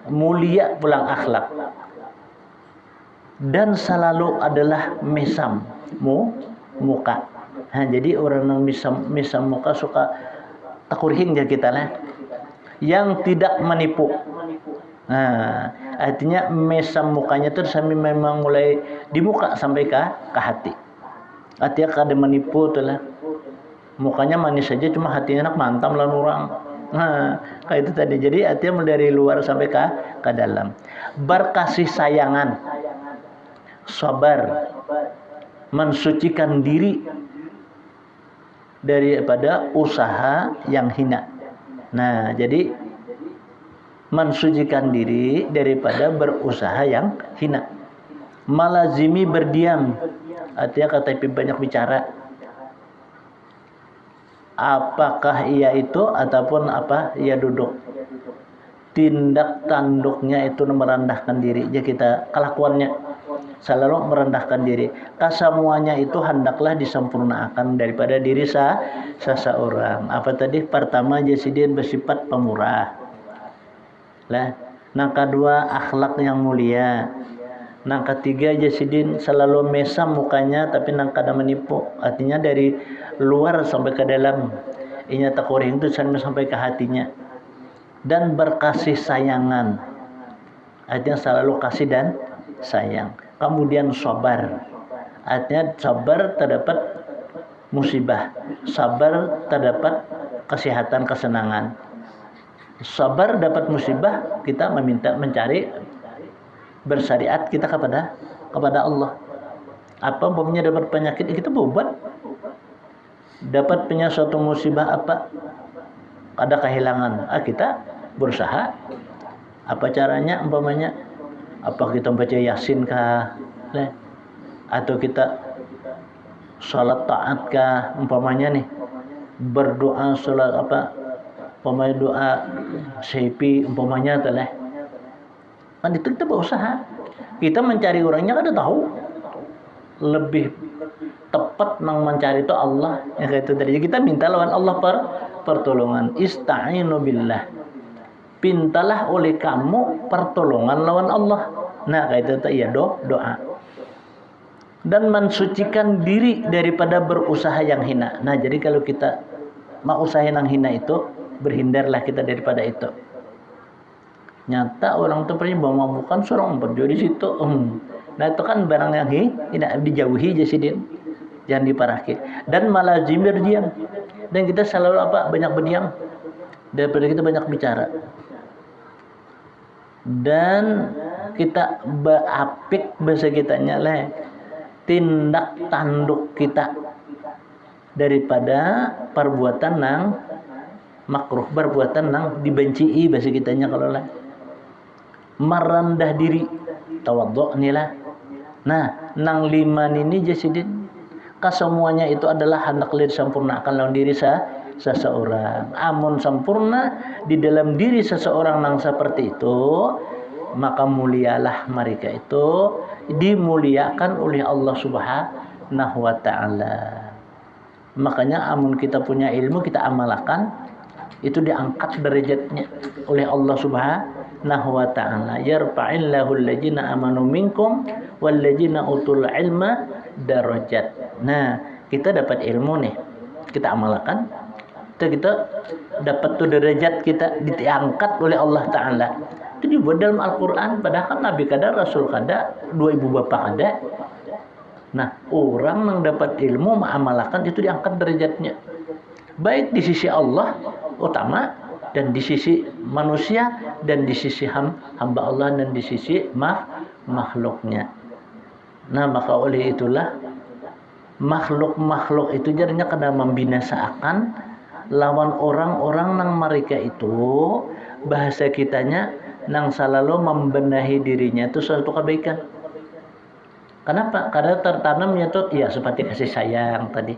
mulia pulang akhlak dan selalu adalah misam muka. Nah, jadi orang yang misam muka suka takurhin ya kita lah, yang tidak menipu. Nah, artinya mesam mukanya itu sampai memang mulai di muka sampai ke hati. Artinya kada menipu tuh lah. Mukanya manis saja cuma hatinya enak mantam lawan orang. Nah, kayak itu tadi. Jadi artinya mulai dari luar sampai ke dalam. Berkasih sayangan, sabar, mensucikan diri daripada usaha yang hina. Nah, jadi mensucikan diri daripada berusaha yang hina. Malazimi berdiam, artinya kata banyak bicara. Apakah ia itu ataupun apa ia duduk. Tindak tanduknya itu merendahkan diri. Jadi kita kelakuannya selalu merendahkan diri. Kesemuanya itu hendaklah disempurnakan daripada diri seseorang. Apa tadi? Pertama jasidin bersifat pemurah. Lah, yang kedua akhlak yang mulia. Yang ketiga jasidin selalu mesam mukanya tapi nang kada menipu. Artinya dari luar sampai ke dalam. Inya takuring itu sampai ke hatinya. Dan berkasih sayangan. Artinya selalu kasih dan sayang. Kemudian sabar. Artinya sabar terdapat musibah. Sabar terdapat kesehatan, kesenangan. Sabar dapat musibah, kita mencari bersyariat kita kepada Allah. Apa umpamanya dapat penyakit, kita berobat. Dapat punya suatu musibah apa? Ada kehilangan. Kita berusaha. Apa caranya umpamanya? Apa kita baca Yasin kah? Atau kita salat taat kah? Umpamanya nih berdoa salat apa? Umpamanya doa seipi umpamanya telah. Kan itu kita berusaha. Kita mencari orangnya kada tahu. Lebih tepat nang mencari itu Allah. Yang kayak itu tadi kita minta lawan Allah pertolongan. Ista'inu billah. Pintalah oleh kamu pertolongan lawan Allah. Nah, kayak itu ya doa. Dan mensucikan diri daripada berusaha yang hina. Nah, jadi kalau kita mau usaha yang hina itu, berhindarlah kita daripada itu. Nyata orang itu pernah bukan seorang berjual di situ. Nah, itu kan barang yang tidak dijauhi jasidin. Jangan diparahkan. Dan malazim berdiam. Dan kita selalu banyak berdiam daripada kita banyak bicara. Dan kita berapik bahasa kitanya lah. Tindak tanduk kita daripada perbuatan nang makruh, perbuatan nang dibencii bahasa kitanya kalau lah. Merendah diri, tawadhu nilah. Nah, nang lima ini jasidin. Kesemuanya itu adalah hendaklah disempurnakan lawan diri seseorang. Amun sempurna di dalam diri seseorang nang seperti itu, maka mulialah mereka itu dimuliakan oleh Allah Subhanahu wa taala. Makanya amun kita punya ilmu kita amalkan, itu diangkat derajatnya oleh Allah Subhanahu wa taala. Yarfa'illahu alladziina amanu minkum walladziina utul ilma darajat. Nah, kita dapat ilmu nih, kita amalkan, kita dapat tuh derajat kita diangkat oleh Allah taala. Itu juga dalam Al-Qur'an, padahal kan Nabi kada, Rasul kada, dua ibu bapak kada. Nah, orang yang dapat ilmu mengamalkan itu diangkat derajatnya. Baik di sisi Allah utama dan di sisi manusia dan di sisi hamba Allah dan di sisi makhluknya. Nah, maka oleh itulah makhluk-makhluk itu jadinya kena membinasakan lawan orang-orang nang mereka itu bahasa kitanya nang selalu membenahi dirinya itu suatu kebaikan. Kenapa? Karena tertanamnya tuh ya seperti kasih sayang tadi.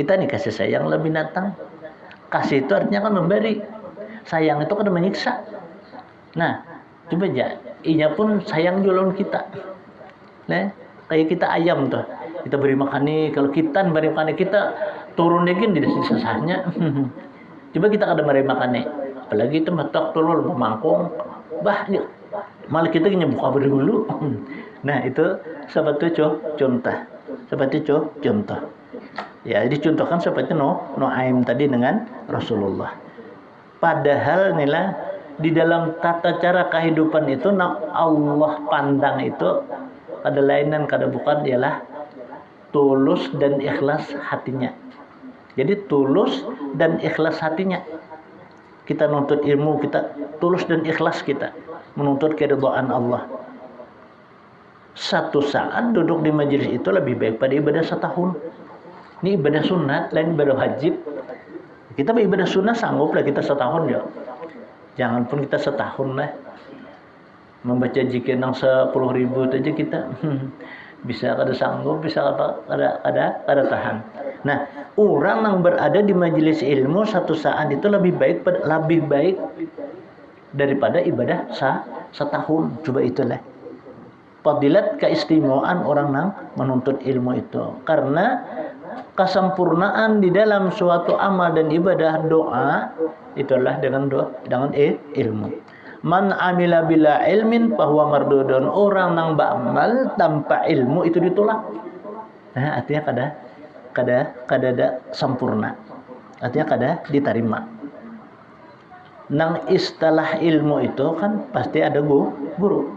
Kita nih kasih sayang lebih binatang. Kasih itu artinya kan memberi. Sayang itu kan menyiksa. Nah, coba aja, inya pun sayang jualan kita. Nah, kayak kita ayam tuh. Kita beri makan nih, kalau kita beri makan kita turun dikit di sisanya. Coba kita kada beri makan nih. Apalagi itu metok turun memangkung. Bah, malah kita buka dulu. Nah, itu seperti contoh. Seperti contoh. Ya, dicontohkan seperti Nu'aim tadi dengan Rasulullah. Padahal nila di dalam tata cara kehidupan itu Allah pandang itu kada lain dan kada bukan ialah tulus dan ikhlas hatinya. Jadi tulus dan ikhlas hatinya. Kita nuntut ilmu, kita tulus dan ikhlas kita menuntut keridhaan Allah. Satu saat duduk di majelis itu lebih baik pada ibadah setahun. Ini ibadah sunat, lain ibadah wajib. Kita beribadah sunat sanggup lah kita setahun ya. Jangan pun kita setahun lah. Membaca zikir yang 10.000 aja kita bisa kada sanggup, bisa kada tahan. Nah, orang yang berada di majelis ilmu satu saat itu lebih baik daripada ibadah setahun. Coba itulah fadilat keistimewaan orang yang menuntut ilmu itu, karena kesempurnaan di dalam suatu amal dan ibadah doa itulah dengan ilmu. Man amila bila ilmin bahwa mardudun, orang yang beramal tanpa ilmu itu ditolak. Nah, artinya kada ada sempurna. Artinya kada diterima. Nang istilah ilmu itu kan pasti ada guru.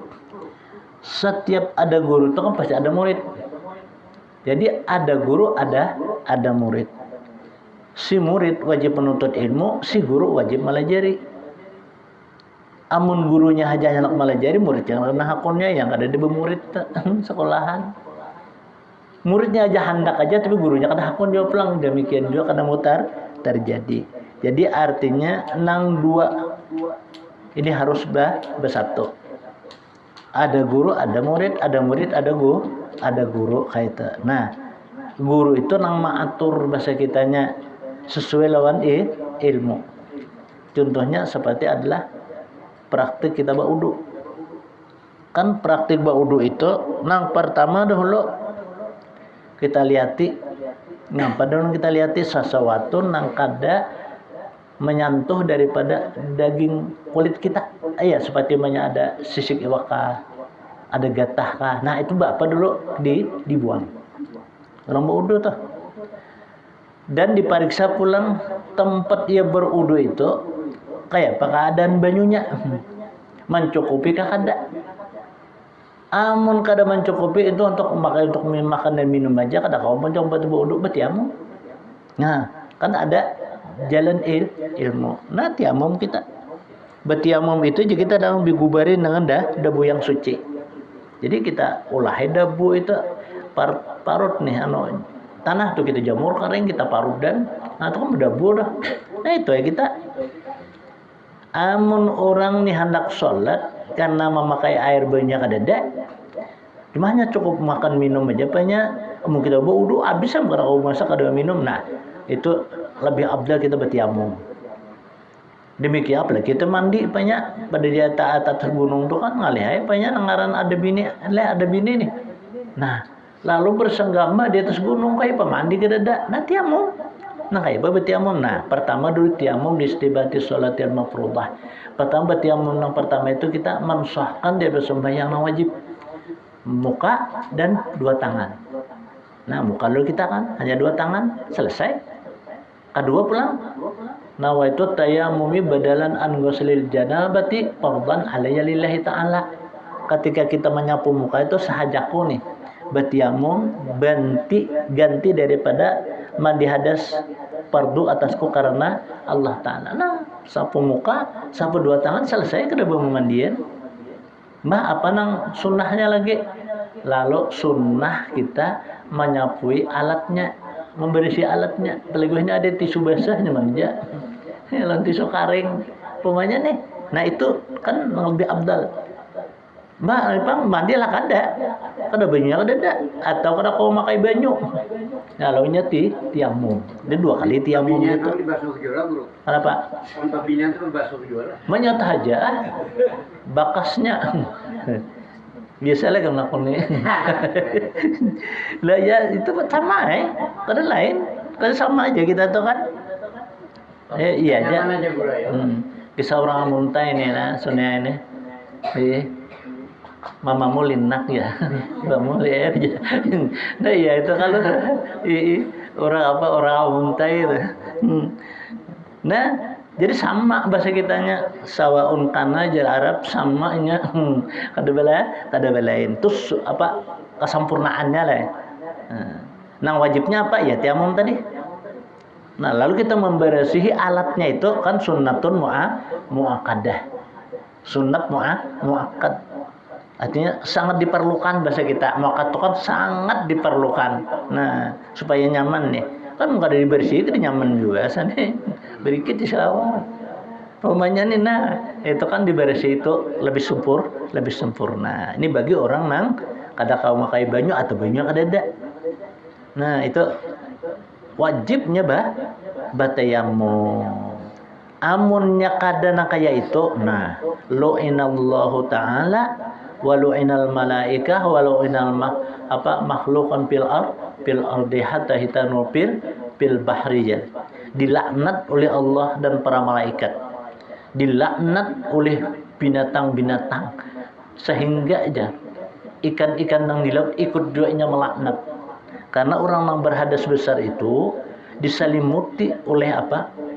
Setiap ada guru itu kan pasti ada murid. Jadi ada guru, ada murid. Si murid wajib menuntut ilmu, si guru wajib melajari. Amun gurunya hanya anak melajari, murid yang kena hakonnya yang ada di murid sekolahan. Muridnya aja hendak aja, tapi gurunya kada hakon jawab lang. Demikian juga kada mutar terjadi. Jadi artinya nang dua ini harus bersatu. Ada guru, ada murid, ada guru kaita. Nah, guru itu nang maatur bahasa kitanya sesuai lawan ilmu. Contohnya seperti adalah praktik kita baudu. Kan praktik baudu itu nang pertama dahulu kita lihati ngapa dong kita lihati sesuatu nang kada menyantuh daripada daging kulit kita. Seperti ada sisik iwaka, ada gatah kah. Nah, itu apa dulu dibuang. Orang berudu tuh. Dan diperiksa pulang tempat ia berudu itu kayak apa keadaan banyunya. Mencukupi kah kada? Amun kada mencukupi itu untuk makan dan minum aja kada kau pun coba berudu betiamu. Nah, kan ada jalan ilmu. Nah, tiamum kita. Betiamum itu juga kita dalam digubarin dengan debu yang suci. Jadi kita ulahi debu itu parut nih tanah tuh kita jamur kering, kita parut dan itu kan berdebu dah. Nah, itu ya kita amun orang nih hendak sholat karena memakai air banyak ada cuma hanya cukup makan minum aja mungkin kita wudu habis sama kalau masak ada minum. Nah, itu lebih abdal kita bertiamum. Demikian pula kita mandi banyak pada di atas gunung tuh kan ngalih banyak ngaran ada bini nih. Nah, lalu bersenggama di atas gunung kayak pemandi kita ada. Nah, tiamum. Nah, kayak apa tiamum? Nah, pertama dulu tiamum di istibati sholatil mafruḍah. Pertama tiamum yang pertama itu kita mensahkan dia bersembahyang yang wajib. Muka dan dua tangan. Nah, muka dulu kita kan hanya dua tangan, selesai. Kedua pulang nawaitu tayammumi badalan an ghuslil janabati fardhan alayya lillahi ta'ala. Ketika kita menyapu muka itu sahajaku nih Batiamum ganti daripada mandi hadas fardu atasku karena Allah Ta'ala. Nah, sapu muka, sapu dua tangan, selesai kada memandian. Mbah apa nang sunnahnya lagi? Lalu sunnah kita menyapui alatnya, memberisi alatnya. Peliguhnya ada tisu basahnya manja. Lalu tisu kering. Pemanya nih. Nah itu kan lebih abdal. Mbak, mandi lah kada banyak kada atau kada kau makai banyu. Kalau nyati tiamum, dia 2 kali tiamum gitu. Kenapa? Pembinaan itu basuh juara. Menyata aja, bakasnya. Biasa lah kalau nih. Lah ya itu sama kada lain, kada sama aja kita tuh kan. Iya aja. Kisah orang muntah ini lah, sunnah ini. Mamamu linak ya, kamu lihat aja. Nah ya itu kalau orang muntah itu. Nah jadi sama bahasa kitanya sawaun kana jar Arab samanya kada belain. Terus apa kesempurnaannya lah. Nah wajibnya apa ya tiamum tadi. Nah lalu kita membersihi alatnya itu kan sunnatun muakkadah. Sunnat muakkad. Artinya sangat diperlukan bahasa kita. Muakkad itu kan sangat diperlukan. Nah, supaya nyaman nih. Kan enggak ada dibersih itu nyaman juga sana. Berikit diselawat. Rumahnya nih itu kan dibersih itu lebih sempurna. Ini bagi orang nang kada kau makai banyu atau banyu kada ada. Nah, itu wajibnya batayamum. Amunnya kada na kaya itu, nah, lu'inallahu ta'ala wa lu'inal malaikah wa lu'inal makhluqan fil ardi hatta hitanu fil bahri. Dilaknat oleh Allah dan para malaikat. Dilaknat oleh binatang-binatang sehingga aja ikan-ikan yang di laut ikut doanya melaknat. Karena orang yang berhadas besar itu diselimuti oleh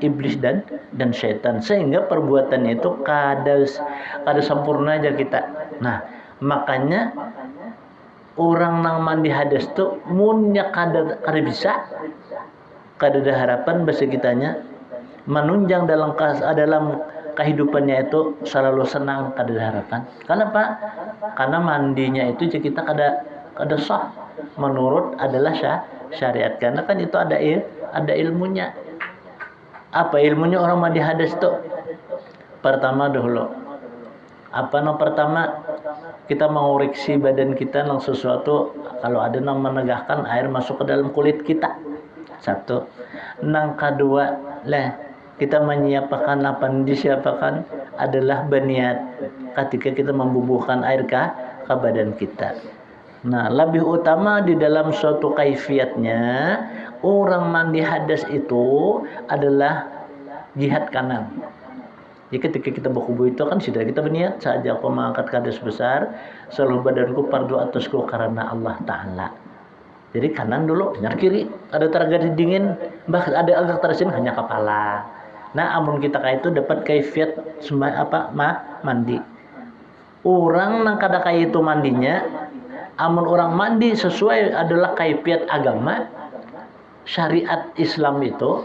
iblis dan syaitan sehingga perbuatannya itu kada sempurna aja kita. Nah makanya orang nang mandi hadas tuh munnya kada bisa kada ada harapan bahasa kitanya menunjang dalam kehidupannya itu selalu senang, kada ada harapan. Kenapa? Karena mandinya itu kita kada sah menurut adalah syariat. Karena kan itu ada ilmunya. Apa ilmunya orang mandi hadas itu? Pertama dahulu. Pertama kita mengoreksi badan kita nang sesuatu kalau ada nang menegahkan air masuk ke dalam kulit kita. Satu. Nang kedua kita menyiapkan disiapkan adalah berniat ketika kita membubuhkan air ke badan kita. Nah, lebih utama di dalam suatu kaifiatnya orang mandi hadas itu adalah jihad kanan. Jadi ketika kita berkubu itu kan sudah kita berniat saja aku mengangkat hadas besar seluruh badanku fardu atasku karena Allah Ta'ala. Jadi kanan dulu, benar kiri. Ada teragak dingin, ada agak tersin hanya kepala. Nah, amun kita kayak itu dapat kaifiat mandi. Orang nang kada kayak itu mandinya, amun orang mandi sesuai adalah kaifiat agama syariat Islam itu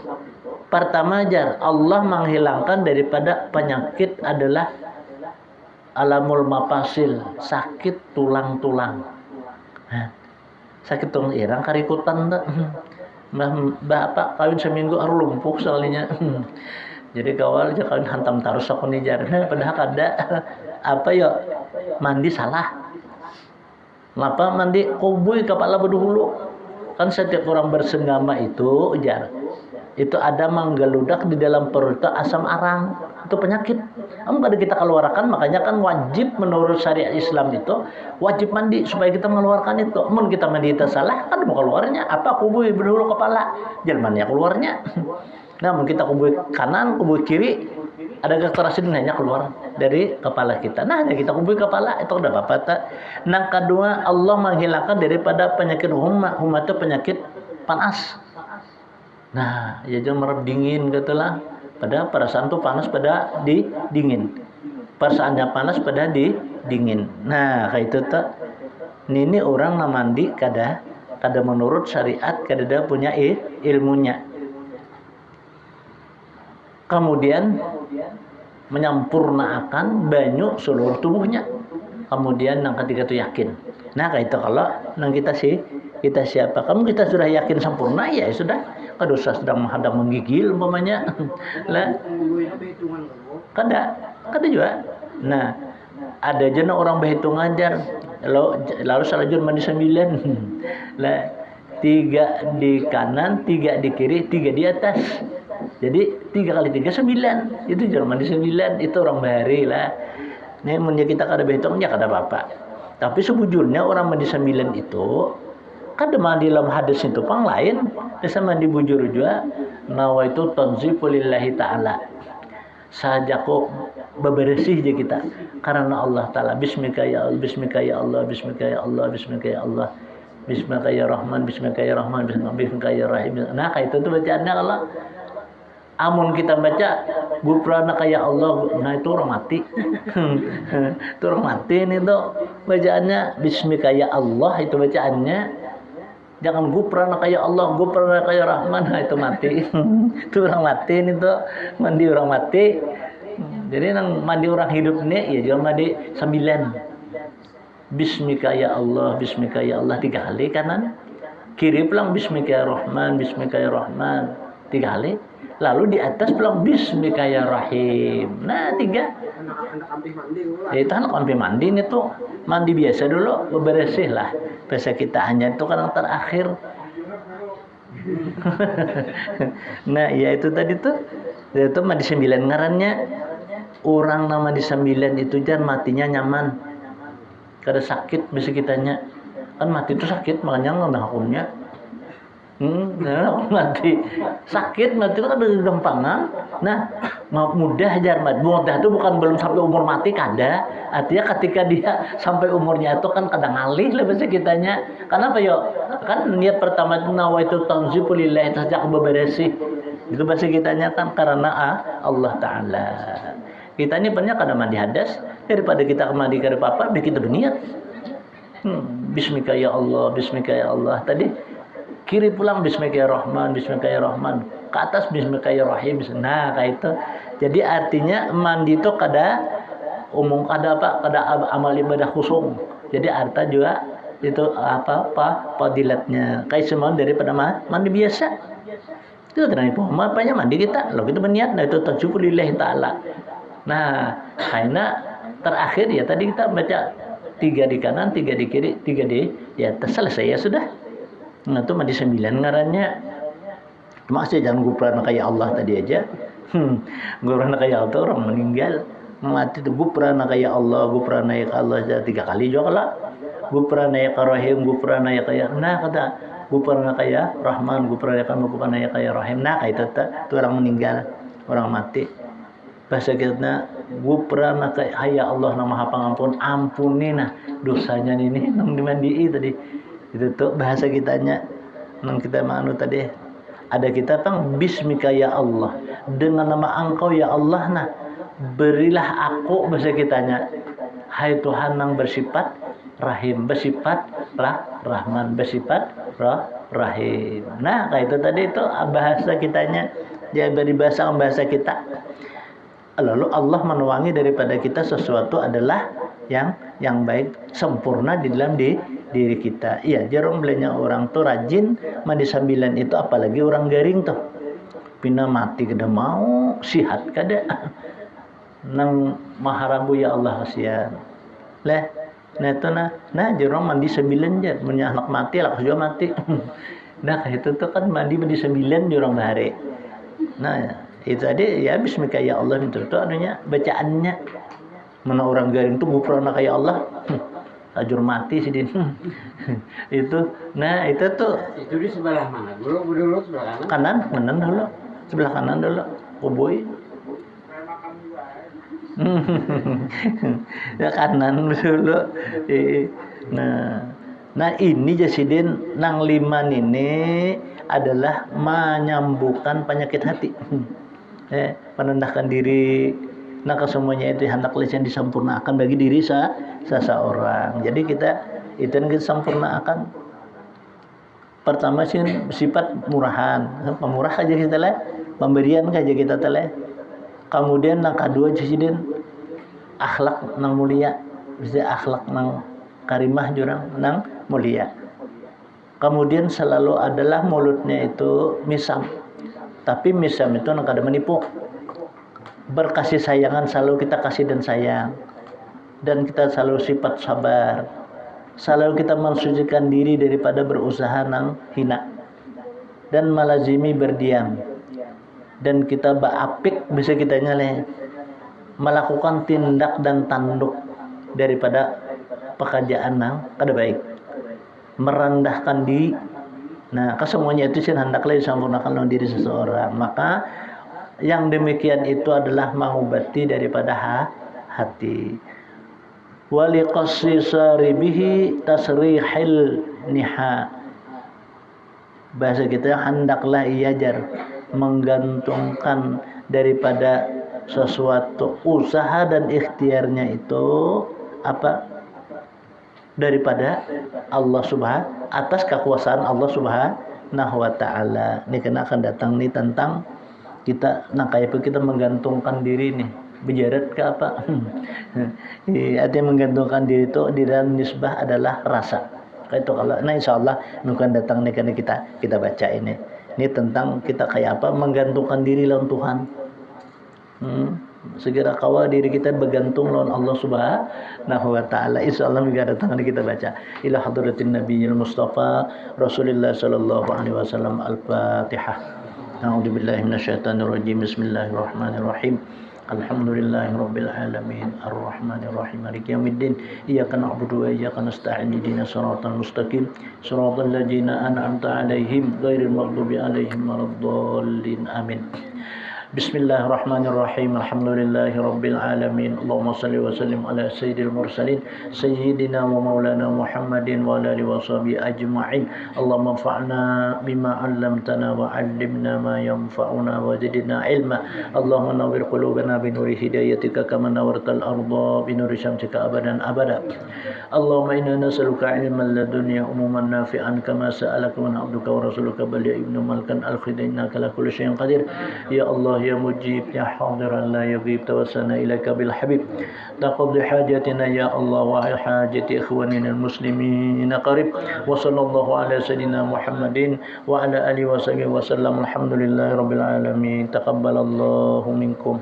pertama aja Allah menghilangkan daripada penyakit adalah alamul mafasil, sakit tulang-tulang. Sakit tulang irang karikutan tak. Bapak kawin seminggu harus lumpuh soalnya. Jadi kawal aja kawin hantam tarus aku nih jar. Padahal kada mandi salah. Kenapa mandi kubui kepala berdahulu? Kan setiap orang bersenggama itu itu ada menggeludak di dalam perut asam arang, itu penyakit. Kada kita keluarkan, makanya kan wajib menurut syariat Islam itu wajib mandi supaya kita mengeluarkan itu. Mun kita mandi itu salah kan mau keluarnya kubui berdahulu kepala, jalannya keluarnya. Namun kita kubui kanan, kubui kiri, ada kekerasan hanya keluar dari kepala kita. Nah, hanya kita kubui kepala itu udah apa-apa tak. Yang kedua, Allah menghilangkan daripada penyakit humma itu penyakit panas. Nah, ya jangan merep dingin gitulah. Pada perasaan tuh panas pada dingin. Perasaannya panas pada dingin. Nah, kayak itu tak. Nini orang na mandi kada menurut syariat, kada punya ilmunya. Kemudian menyampurnakan banyu seluruh tubuhnya. Kemudian yang ketiga itu yakin. Nah, kayak itu kalau nang kita siapa? Kamu kita sudah yakin sempurna, ya sudah. Dosa sedang menghadap menggigil umpamanya. Lah, kada juga. Nah, ada aja orang berhitung ajar. Lalu salajur mandi 9. Lah, 3 di kanan, 3 di kiri, 3 di atas. Jadi 3 kali 3 9. Itu jangan mandi 9. Itu orang bahari lah. Nih menja kita kada berhitung ya kada apa-apa. Tapi sebujurnya orang mandi 9 itu kada mandi dalam hadis itu pang lain. Bisa mandi bujur juga. Nawa itu tanzifu lillahi ta'ala. Sajaku bebersih je kita karena Allah Ta'ala. Bismika ya Allah, bismika ya Allah, bismika ya Allah, bismika ya Allah, bismika ya Rahman, bismika ya Rahman, bismika ya Rahim. Nah, kayak itu bacaannya kalau amun kita baca gufranaka ya Allah, nah itu orang mati. Itu orang mati ini tuh bacaannya bismika ya Allah, itu bacaannya. Jangan gufranaka ya Allah, gufranaka ya Rahman, nah itu mati. Itu orang mati ini tuh, mandi orang mati. Jadi nang mandi orang hidup ini ya jangan mandi 9. Bismika ya Allah, bismika ya Allah 3 kali kanan. Kiri pulang bismika ya Rahman, bismika ya Rahman 3 kali. Lalu di atas pulang bismika ya Rahim. Nah, 3. Itu anak ambil mandi ini tuh mandi biasa dulu, bebersih lah. Biasa kita hanya itu kan yang terakhir. Nah, ya itu tadi tuh. Itu mandi 9 ngarannya. Orang nama di 9 itu jangan matinya nyaman. Kada sakit bisa kitanya. Kan mati itu sakit makanya nggak hukumnya. Mati sakit, mati itu kan dari gampangan. Nah, mudah aja mati. Mudah itu bukan belum sampai umur mati kada. Artinya ketika dia sampai umurnya itu kan kadang ngalih lah bahasa kitanya. Kenapa yo? Kan niat pertama itu nawa itu tanzifu lillahi saja bebersih. Itu bahasa kitanya kan karena Allah Ta'ala. Kita ini banyak kadang mandi hadas daripada kita mandi kada apa-apa, kita berniat. Bismika ya Allah, bismika ya Allah. Tadi kiri pulang bismillahirrahman, bismillahirrahman. Ke atas bismillahirrahim. Nah, kayak itu. Jadi artinya mandi itu kada umum kada amal ibadah khusus. Jadi arta juga itu apa fadilatnya. Kayak semua daripada mandi biasa. Itu terang itu. Apanya mandi kita? Lalu kita berniat nah itu tajubu lillahi ta'ala. Nah, karena terakhir ya tadi kita baca 3 di kanan, 3 di kiri, 3 di atas. Selesai ya sudah. Nah itu mandi 9 ngarannya. Maksudnya jangan gufranaka ya Allah tadi aja. Gufranaka ya Allah orang meninggal. Mati itu gufranaka ya Allah, gufranaka ya Allah 3 kali juga lah. Gufranaka ya Rahim, gufranaka ya. Nah kata gufranaka ya Rahman, gufranaka ya Rahim. Nah itu orang meninggal, orang mati. Bahasa kita gufranaka ya Allah na Maha Pengampun, ampuni nah dosanya ini nang dimandii tadi. Itu tuh bahasa kitanya nang kita manu tadi ada kita tang bismika ya Allah, dengan nama Engkau ya Allah nah berilah aku bahasa kitanya, hai Tuhan yang bersifat Rahim, bersifat Rahman, bersifat Rahim. Nah kayak itu tadi itu bahasa kitanya, dia beri bahasa kita. Lalu Allah menuangi daripada kita sesuatu adalah yang baik, sempurna di dalam diri kita. Iya, jarang belanya orang tuh rajin mandi 9 itu, apalagi orang garing tuh. Pina mati kada mau, sihat kada. Nang maharabu ya Allah kasihan. Lah, nah itu nah jarang mandi 9 jar, punya anak mati lah juga mati. Nah, itu tuh kan mandi 9 jarang bahari. Nah, itu tadi ya bismika ya Allah itu anunya bacaannya. Mana orang garing tuh gufranaka ya Allah. Ajur mati sih din. Itu nah itu tuh itu di sebelah mana dulu sebelah kanan dulu, sebelah kanan dulu boy. Ya kanan dulu. Nah ini jasidin nang 5 ini adalah menyembuhkan penyakit hati. Menenangkan diri. Nah kesemuanya itu hendak yang disempurnakan bagi diri seseorang. Jadi kita itu yang kita sempurnakan. Pertama sih sifat murahan, pemurah aja kita lah, pemberian aja kita telah. Kemudian yang kedua jadi akhlak nang mulia, bisa akhlak nang karimah jurang nang mulia. Kemudian selalu adalah mulutnya itu misam. Tapi misam itu nang kada menipu. Berkasih sayangan selalu kita kasih dan sayang. Dan kita selalu sifat sabar. Selalu kita mensucikan diri daripada berusaha nang hina. Dan malazimi berdiam. Dan kita baapik bisa kita nyaleh. Melakukan tindak dan tanduk daripada pekerjaan nang kada baik. Merendahkan diri. Nah, kesemuanya itu hendaklah disempurnakan oleh diri seseorang. Maka yang demikian itu adalah mengobati daripada hati. Waliqassisari bihi tasrihil niha. Bahasa kita hendaklah ia menggantungkan daripada sesuatu usaha dan ikhtiarnya itu apa? Daripada Allah Subhanahu atas kekuasaan Allah Subhanahu wa taala. Ini kena akan datang nih tentang kita nakaipu kita menggantungkan diri nih. Bijarat ke apa? Artinya menggantungkan diri itu di dalam nisbah adalah rasa. Itu kalau nah insyaallah bukan datang nih karena kita baca ini. Ini tentang kita kayak apa menggantungkan diri lawan Tuhan. Segera kawal diri kita bergantung lawan Allah Subhanahu wa taala. Insyaallah minggu datang kita baca ila hadratin nabiyil mustafa Rasulullah sallallahu alaihi wasallam. Al-Fatihah. A'udzubillahi minasyaitonir rajim. Bismillahirrahmanirrahim. Alhamdulillahirabbil alamin arrahmanir rahim maliki yaumiddin iyyaka na'budu wa iyyaka nasta'in ihdinas siratal mustaqim siratal ladzina an'amta 'alaihim ghairil maghdubi 'alaihim waladdallin amin. Bismillahirrahmanirrahim. Alhamdulillahi rabbil alamin. Allahumma salli wa sallim ala sayyidil mursalin sayyidina wa maulana Muhammadin wa ala alihi wa sahbihi ajma'in. Allahumma anfa'na bima 'allamtana wa 'allimna ma yanfa'una wa zidna ilma. Allahumma nawwir qulubana bi nuri hidayatika kama nawwartal arda bi nuri syamsika abadan abada. Allahumma inna nas'aluka 'ilman ladunya umuman nafi'an kama sa'alaka wa na'buduka wa rasuluka bal ya ibnu malkan al-khidina kala kulli syai'in qadir. Ya Allah ya mujib ya hadiran la yaghib tawassalna ilaika bil habib taqdi hajatina ya Allah wa hajati ikhwanina muslimin qarib wa sallallahu ala sayidina Muhammadin wa ala alihi wa sahbihi wa sallam. Alhamdulillahi rabbil alamin. Taqabbalallahu minkum